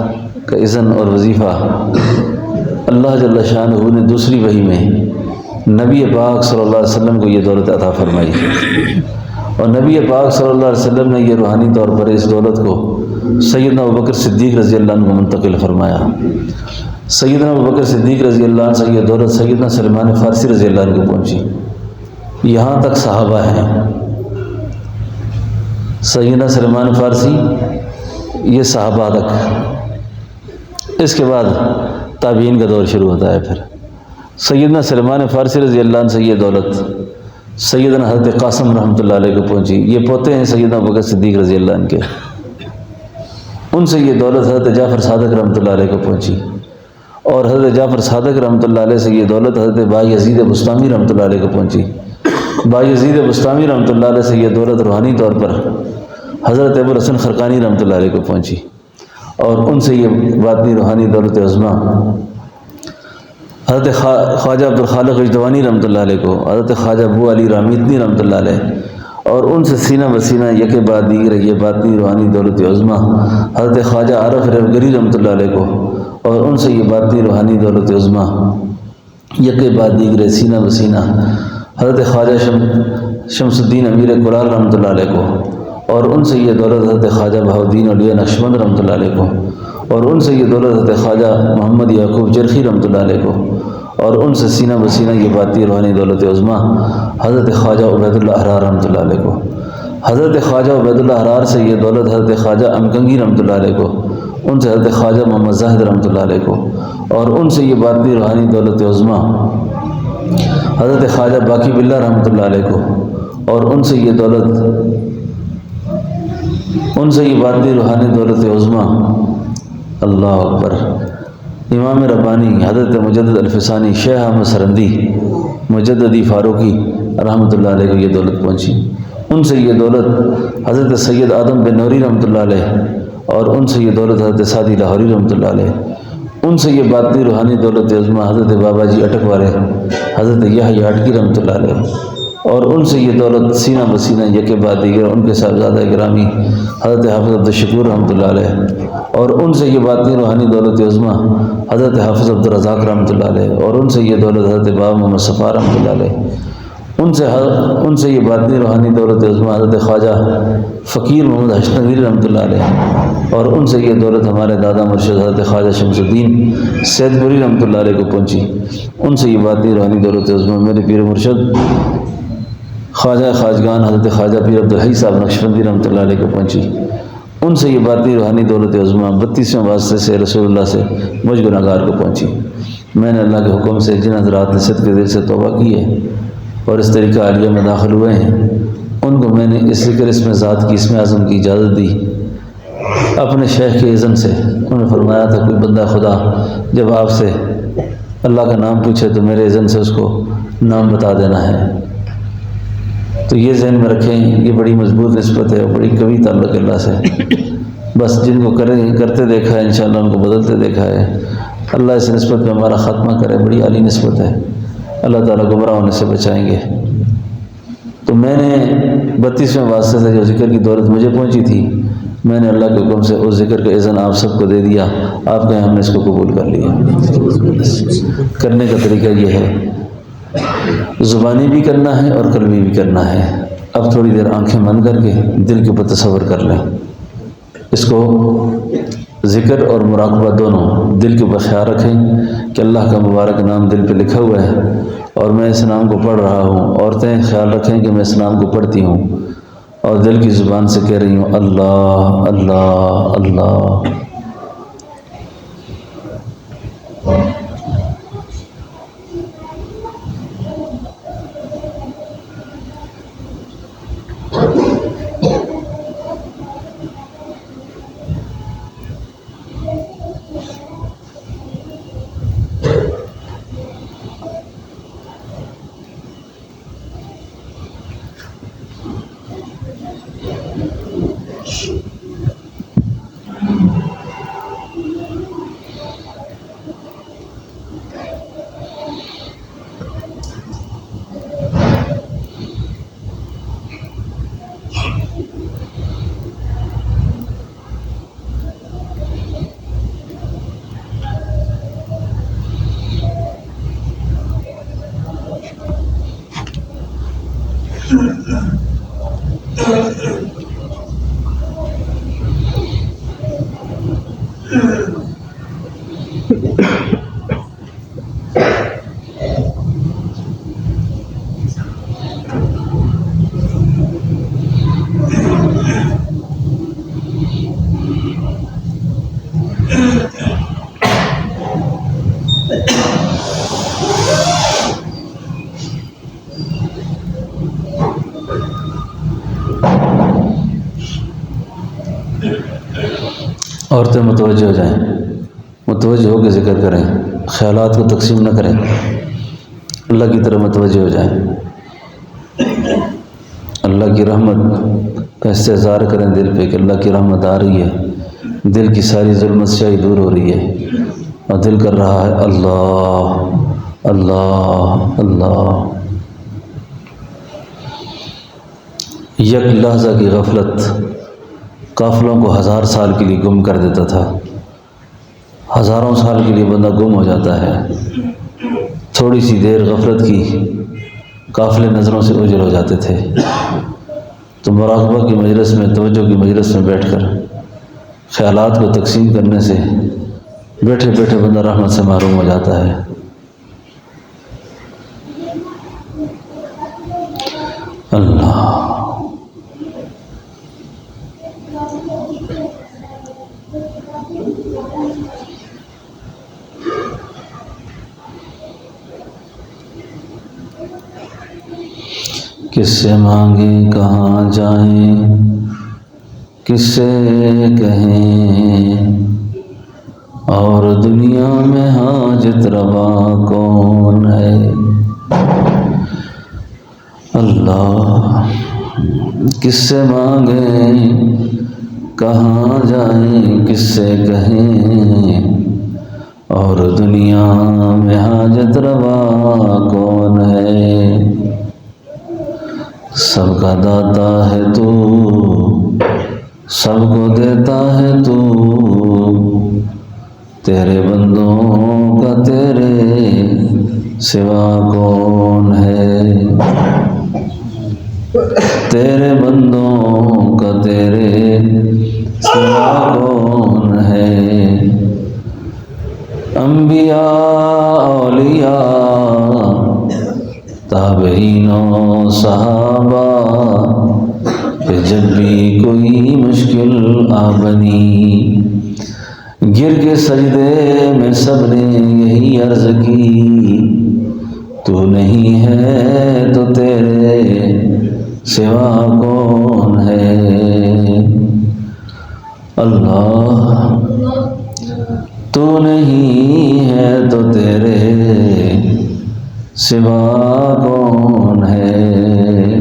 کا اذن اور وظیفہ اللہ جل شانہ نے دوسری وحی میں نبی پاک صلی اللہ علیہ وسلم کو یہ دولت عطا فرمائی، اور نبی پاک صلی اللہ علیہ وسلم نے یہ روحانی طور پر اس دولت کو سیدنا ابوبکر صدیق رضی اللہ عنہ کو منتقل فرمایا۔ سیدنا ابوبکر صدیق رضی اللہ عنہ سے یہ دولت سیدنا سلمان فارسی رضی اللہ عنہ کو پہنچی، یہاں تک صحابہ ہیں۔ سیدنا سلمان فارسی یہ صحابہ تک، اس کے بعد تابعین کا دور شروع ہوتا ہے۔ پھر سیدنا سلمان فارسی رضی اللہ عنہ سے یہ دولت سیدنا حضرت قاسم رحمۃ اللہ علیہ کو پہنچی، یہ پوتے ہیں سیدنا ابوبکر صدیق رضی اللہ عنہ کے، ان سے یہ دولت حضرت جعفر صادق رحمۃ اللہ علیہ کو پہنچی، اور حضرت جعفر صادق رحمۃ اللہ علیہ سے یہ دولت حضرت بایزید بستامی رحمۃ اللہ علیہ کو پہنچی۔ بایزید بستامی رحمۃ اللہ علیہ سے یہ دولت روحانی طور پر حضرت ابوالحسن خرقانی رحمۃ اللہ علیہ کو پہنچی، اور ان سے یہ باطنی روحانی دولت عظمیٰ حضرت خواجہ عبدالخالق اجدوانی رحمۃ اللہ علیہ کو، حضرت خواجہ ابو علی رامیتنی رحمۃ اللہ علیہ، اور ان سے سینہ بسینہ یکے بعد دیگر یہ باطنی روحانی دولت عظمیٰ حضرت خواجہ عارف ریوگری رحمۃ اللہ علیہ کو، اور ان سے یہ باطنی روحانی دولت عظمیٰ یکے بعد دیگر سینہ بسینہ حضرت خواجہ شمس الدین امیر قرار رحمۃ اللہ علیہ کو، اور ان سے یہ دولت حضرت خواجہ بہاؤالدین اولیاء نقشبند رحمۃ اللہ علیہ کو، اور ان سے یہ دولت حضرت خواجہ محمد یعقوب جرخی رحمۃ اللہ علیہ کو، اور ان سے سینہ بسینہ یہ باطنی روحانی دولت عظمیٰ حضرت خواجہ عبید اللہ احرار رحمۃ اللہ علیہ کو، حضرت خواجہ عبید اللہ احرار سے یہ دولت حضرت خواجہ امکنگی رحمۃ اللہ علیہ کو، ان سے حضرت خواجہ محمد زاہد رحمۃ اللہ علیہ کو، اور ان سے یہ باطنی روحانی دولت عظمیٰ حضرت خواجہ باقی باللہ رحمۃ اللہ علیہ کو، اور ان سے یہ باطنی روحانی دولت عظمیٰ اللہ اکبر امام ربانی حضرت مجدد الفسانی شیخ احمد سرندی مجددی فاروقی رحمۃ اللہ علیہ کو یہ دولت پہنچی۔ ان سے یہ دولت حضرت سید آدم بن نوری رحمۃ اللہ علیہ، اور ان سے یہ دولت حضرت سعدی لاہوری رحمۃ اللہ علیہ، ان سے یہ باطنی روحانی دولت عظمیٰ حضرت بابا جی اٹک والے حضرت یحییٰ اٹکی رحمۃ اللہ علیہ، اور ان سے یہ دولت سینہ بسینہ یکے بعد دیگر ان کے صاحبزادہ گرامی حضرت حافظ عبدالشکور رحمۃ اللہ علیہ، اور ان سے یہ باطنی روحانی دولت عظمیٰ حضرت حافظ عبدالرزاق رحمۃ اللہ علیہ، اور ان سے یہ دولت حضرت بابا محمد صفا رحمۃ اللہ علیہ، ان سے یہ باطنی روحانی دولت عظمیٰ حضرت خواجہ فقیر محمد حشنوی رحمۃ اللہ علیہ، اور ان سے یہ دولت ہمارے دادا مرشد حضرت خواجہ شمس الدین سید پوری رحمۃ اللہ علیہ کو پہنچی۔ ان سے یہ باطنی روحانی دولت عظمیٰ میرے پیر مرشد خواجہ خواجگان حضرت خواجہ پیر عبدالحی صاحب نقشبندی رحمۃ اللہ علیہ کو پہنچی۔ ان سے یہ باطنی روحانی دولت عظمیٰ 32ویں واسطے سے رسول اللہ سے مجھ گناہگار کو پہنچی۔ میں نے اللہ کے حکم سے جن حضرات نے صدق کے دل سے توبہ کی ہے اور اس طریقہ عالیہ میں داخل ہوئے ہیں، ان کو میں نے اس ذکر اس میں ذات کی اسم اعظم کی اجازت دی اپنے شیخ کے اذن سے. انہوں نے فرمایا تھا کوئی بندہ خدا جب آپ سے اللہ کا نام پوچھے تو میرے اذن سے اس کو نام بتا دینا ہے. تو یہ ذہن میں رکھیں، یہ بڑی مضبوط نسبت ہے اور بڑی قوی تعلق اللہ سے. بس جن کو کرتے دیکھا ہے انشاءاللہ ان کو بدلتے دیکھا ہے. اللہ اس نسبت میں ہمارا خاتمہ کرے، بڑی عالی نسبت ہے. اللہ تعالیٰ گمراہ ہونے سے بچائیں گے. تو میں نے 32ویں واسطے سے جو ذکر کی دولت مجھے پہنچی تھی، میں نے اللہ کے حکم سے اس ذکر کا اذن آپ سب کو دے دیا. آپ کہیں ہم نے اس کو قبول کر لیا. کرنے کا طریقہ یہ ہے، زبانی بھی کرنا ہے اور قلبی بھی کرنا ہے. اب تھوڑی دیر آنکھیں بند کر کے دل کے اوپر تصور کر لیں. اس کو ذکر اور مراقبہ دونوں دل کے اوپر خیال رکھیں کہ اللہ کا مبارک نام دل پہ لکھا ہوا ہے اور میں اس نام کو پڑھ رہا ہوں. عورتیں خیال رکھیں کہ میں اس نام کو پڑھتی ہوں اور دل کی زبان سے کہہ رہی ہوں اللہ اللہ اللہ. عورتیں متوجہ ہو جائیں، متوجہ ہو کے ذکر کریں، خیالات کو تقسیم نہ کریں، اللہ کی طرف متوجہ ہو جائیں. اللہ کی رحمت کا استحضار کریں دل پہ کہ اللہ کی رحمت آ رہی ہے، دل کی ساری ظلمت سیاہی دور ہو رہی ہے اور دل کر رہا ہے اللہ اللہ اللہ. یک لحظہ کی غفلت قافلوں کو 1000 سال کے لیے گم کر دیتا تھا. ہزاروں سال کے لیے بندہ گم ہو جاتا ہے. تھوڑی سی دیر غفلت کی قافلے نظروں سے اوجھل ہو جاتے تھے. تو مراقبہ کی مجلس میں، توجہ کی مجلس میں بیٹھ کر خیالات کو تقسیم کرنے سے بیٹھے بیٹھے بندہ رحمت سے محروم ہو جاتا ہے. اللہ کس سے مانگیں کہاں جائیں، کس سے کہیں، اور دنیا میں حاجت روا کون ہے. اللہ کس سے مانگیں کہاں جائیں، کس سے کہیں، اور دنیا میں حاجت روا کون ہے. سب کا داتا ہے تو، سب کو دیتا ہے تو، تیرے بندوں کا تیرے سوا کون ہے. تیرے بندوں کا تیرے سوا کون ہے. انبیاء اولیاء تابعین و صحابہ کہ جب بھی کوئی مشکل آ بنی، گر کے سجدے میں سب نے یہی عرض کی، تو نہیں ہے تو تیرے سوا کون ہے؟ اللہ تو نہیں ہے تو تیرے سوا کون ہے؟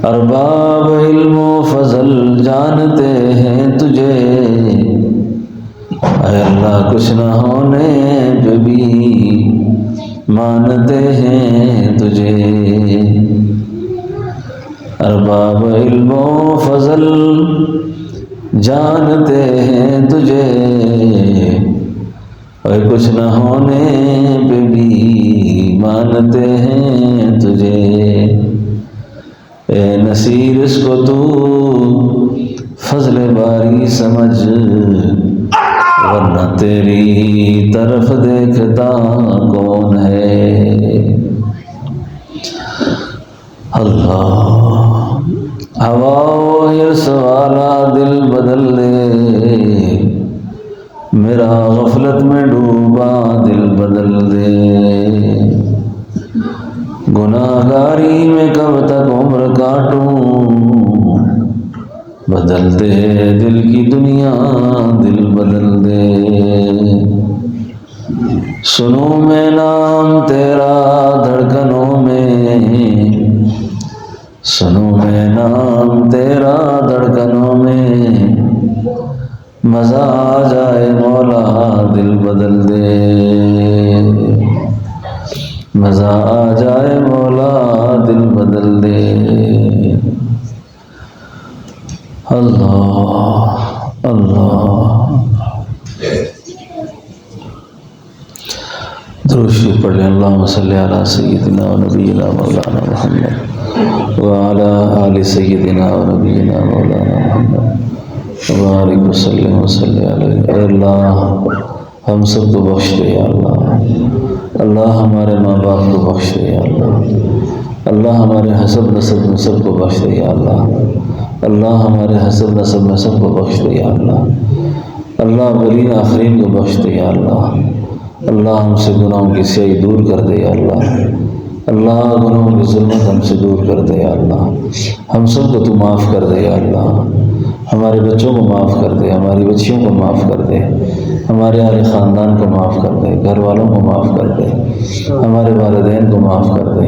ارباب علم و فضل جانتے ہیں تجھے، اے اللہ کچھ نہ ہونے پہ بھی مانتے ہیں تجھے۔ ارباب علم و فضل جانتے ہیں تجھے، اور کچھ نہ ہونے پہ بھی مانتے ہیں تجھے۔ اے نصیر اس کو تو فضل باری سمجھ، ورنہ تیری طرف دیکھتا کون ہے؟ اللہ ہوا و حرص والا دل بدل دے، میرا غفلت میں ڈوبا دل بدل دے۔ گناہ گاری میں کب تک عمر کاٹوں، بدل دے دل کی دنیا دل بدل دے۔ سنوں میں نام تیرا دھڑکنوں میں، سنوں میں نام تیرا دھڑکنوں میں، مزہ آ جائے مولا دل بدل دے، مزہ آ جائے مولا دل بدل دے۔ اللہ اللہ درود شریف پڑھ لیں۔ اللہم صلی علی سیدنا و نبینا مولانا محمد وعلی آل سیدنا و نبینا مولانا محمد وبارک وسلم وصلی علیہ۔ اے اللہ ہم سب کو بخش دے یا اللہ، اللہ ہمارے ماں باپ کو بخش دے یا اللہ، اللہ ہمارے حسب نسب میں سب کو بخش دے یا اللہ، اللہ ہمارے حسب نسب میں سب کو بخش دے یا اللہ، اللہ اولین آخرین کو بخش دے یا اللہ، اللہ ہم سے گناہوں کی سیاہی دور کر دے یا اللہ، اللہ گناہوں کی ظلمت ہم سے دور کر دے یا اللہ، ہم سب کو تو معاف کر دے یا اللہ، ہمارے بچوں کو معاف کر دے، ہماری بچیوں کو معاف کر دے، ہمارے اہل خاندان کو معاف کر دے، گھر والوں کو معاف کر دے، ہمارے والدین کو معاف کر دے۔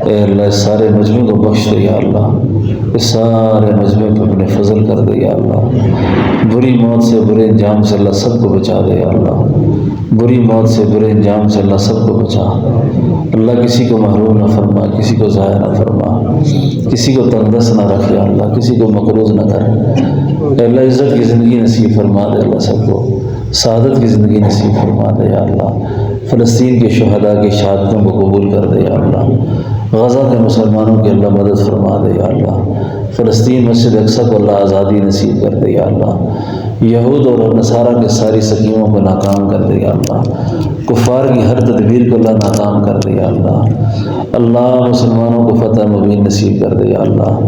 اے اللہ اس سارے مجمع کو بخش دے یا اللہ، اس سارے مجمع پہ اپنے فضل کر دے یا اللہ، بری موت سے برے انجام سے اللہ سب کو بچا دے یا اللہ، بری موت سے برے انجام سے اللہ سب کو بچا۔ اللہ کسی کو محروم نہ فرما، کسی کو ضائع نہ فرما، کسی کو تنگدست نہ رکھ یا اللہ، کسی کو مقروض نہ کر۔ اے اللہ عزت کی زندگی نصیب فرما دے اللہ سب کو، سعادت کی زندگی نصیب فرما دے یا اللہ، فلسطین کے شہداء کی شہادتوں کو قبول کر دے یا اللہ، غزہ کے مسلمانوں کی اللہ مدد فرما دے یا اللہ، فلسطین مسجد اقصی کو اللہ آزادی نصیب کر دے یا اللہ، یہود اور نصارہ کے ساری سکیموں کو ناکام کر دے یا اللہ، کفار کی ہر تدبیر کو اللہ ناکام کر دے یا اللہ، اللہ مسلمانوں کو فتح مبین نصیب کر دے یا اللہ۔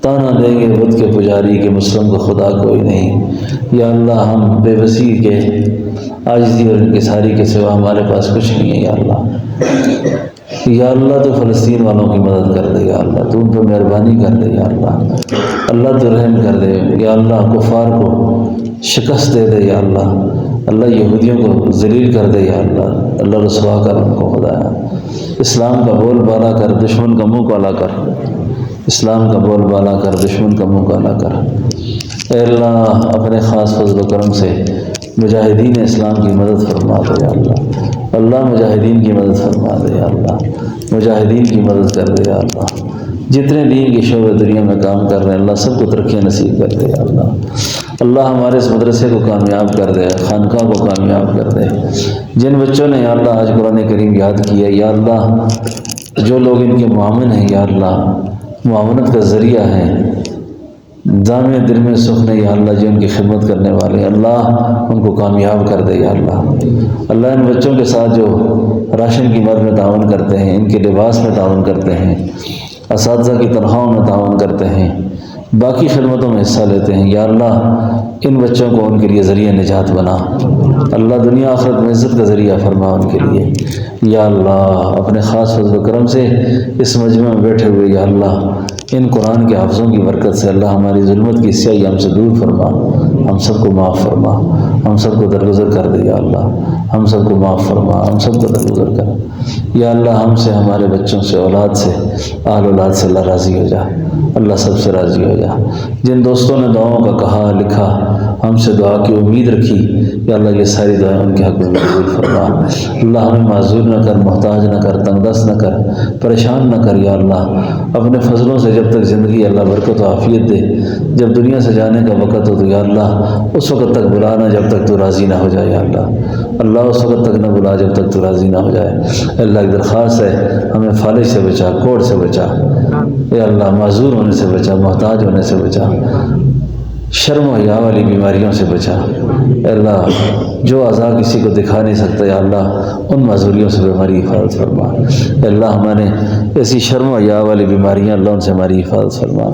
تانا دیں گے بت کے پجاری کے مسلم کو خدا کوئی نہیں، یا اللہ ہم بے بسی کے عاجزی اور انکساری کے سوا ہمارے پاس کچھ نہیں ہے یا اللہ، یا اللہ تو فلسطین والوں کی مدد کر دے یا اللہ، تو ان پہ مہربانی کر دے یا اللہ، اللہ تو رحم کر دے یا اللہ، کفار کو شکست دے دے یا اللہ، اللہ یہودیوں کو ذلیل کر دے یا اللہ، اللہ رسوا کر ان کو خدایا، اسلام کا بول بالا کر دشمن کا منہ کالا کر، اسلام کا بول بالا کر دشمن کا منہ کالا کر۔ اے اللہ اپنے خاص فضل و کرم سے مجاہدین اسلام کی مدد فرما دے یا اللہ، اللہ مجاہدین کی مدد فرما دے یا اللہ، مجاہدین کی مدد کر دے یا اللہ، جتنے دین کے شعبے دنیا میں کام کر رہے ہیں اللہ سب کو ترقیاں نصیب کر دے یا اللہ، اللہ ہمارے اس مدرسے کو کامیاب کر دے، خانقاہ کو کامیاب کر دے۔ جن بچوں نے یا اللہ آج قرآن کریم یاد کیا یا اللہ، جو لوگ ان کے معاون ہیں یا اللہ، معاونت کا ذریعہ ہے، جامع دل میں سکھ نے یا اللہ جو ان کی خدمت کرنے والے ہیں اللہ ان کو کامیاب کر دے یا اللہ، اللہ ان بچوں کے ساتھ جو راشن کی مد میں تعاون کرتے ہیں، ان کے لباس میں تعاون کرتے ہیں، اساتذہ کی تنخواہوں میں تعاون کرتے ہیں، باقی خدمتوں میں حصہ لیتے ہیں یا اللہ ان بچوں کو ان کے لیے ذریعہ نجات بنا اللہ، دنیا آخرت میں عزت کا ذریعہ فرما ان کے لیے یا اللہ۔ اپنے خاص فضل و کرم سے اس مجمع میں بیٹھے ہوئے یا اللہ ان قرآن کے حافظوں کی برکت سے اللہ ہماری ظلمت کی سیاہی ہم سے دور فرما، ہم سب کو معاف فرما، ہم سب کو درگزر کر دے یا اللہ، ہم سب کو معاف فرما، ہم سب کو درگزر کر یا اللہ۔ ہم سے، ہمارے بچوں سے، اولاد سے، اہل اولاد سے اللہ راضی ہو جا، اللہ سب سے راضی ہو جا۔ جن دوستوں نے دعاؤں کا کہا لکھا، ہم سے دعا کی امید رکھی یا اللہ، یہ ساری دعائیں ان کے حق میں قبول فرما۔ اللہ ہمیں معذور نہ کر، محتاج نہ کر، تنگ دست نہ کر، پریشان نہ کر یا اللہ۔ اپنے فضلوں سے جب تک زندگی اللہ برکت و عافیت دے، جب دنیا سے جانے کا وقت ہو تو یا اللہ اس وقت تک بلانا جب تک تو راضی نہ ہو جائے یا اللہ، اللہ اس وقت تک نہ بلا جب تک تو راضی نہ ہو جائے۔ اللہ ایک درخواست ہے، ہمیں فالج سے بچا، کوڑ سے بچا یا اللہ، معذور ہونے سے بچا، محتاج ہونے سے بچا، شرم و حیا والی بیماریوں سے بچا اے اللہ۔ جو اعضاء کسی کو دکھا نہیں سکتا یا اللہ، ان معذوریوں سے ہماری حفاظت فرما اے اللہ۔ ہمارے ایسی شرم و حیا والی بیماریاں اللہ ان سے ہماری حفاظت فرما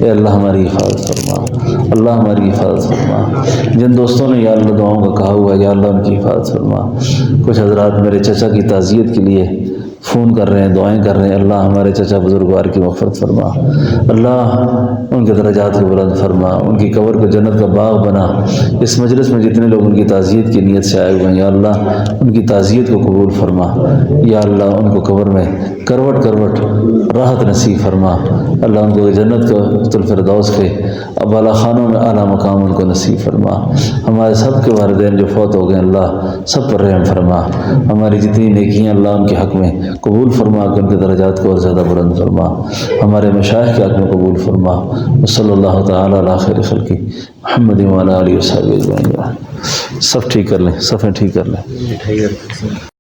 اے اللہ، ہماری حفاظت فرما اللہ، ہماری حفاظت فرما۔ جن دوستوں نے یا اللہ دعاؤں کا کہا ہوا ہے یا اللہ ان کی حفاظت فرما۔ کچھ حضرات میرے چچا کی تعزیت کے لیے فون کر رہے ہیں، دعائیں کر رہے ہیں، اللہ ہمارے چچا بزرگوار کی مغفرت فرما اللہ، ان کے درجات کو بلند فرما، ان کی قبر کو جنت کا باغ بنا۔ اس مجلس میں جتنے لوگ ان کی تعزیت کی نیت سے آئے ہوئے ہیں یا اللہ، ان کی تعزیت کو قبول فرما یا اللہ۔ ان کو قبر میں کروٹ کروٹ راحت نصیب فرما اللہ، ان کو جنت کا الفردوس کے بالا خانوں میں اعلیٰ مقام ان کو نصیب فرما۔ ہمارے سب کے والدین جو فوت ہو گئے اللہ، سب پر رحم فرما۔ ہماری جتنی نیکیاں اللہ ان کے حق میں قبول فرما کہ ان کے درجات کو اور زیادہ بلند فرما۔ ہمارے مشائخ کے حق میں قبول فرما۔ صلی اللہ تعالیٰ علی خیر خلقہ محمد وعلی آلہ وصحبہ اجمعین۔ سب ٹھیک کر لیں، صفیں ٹھیک کر لیں۔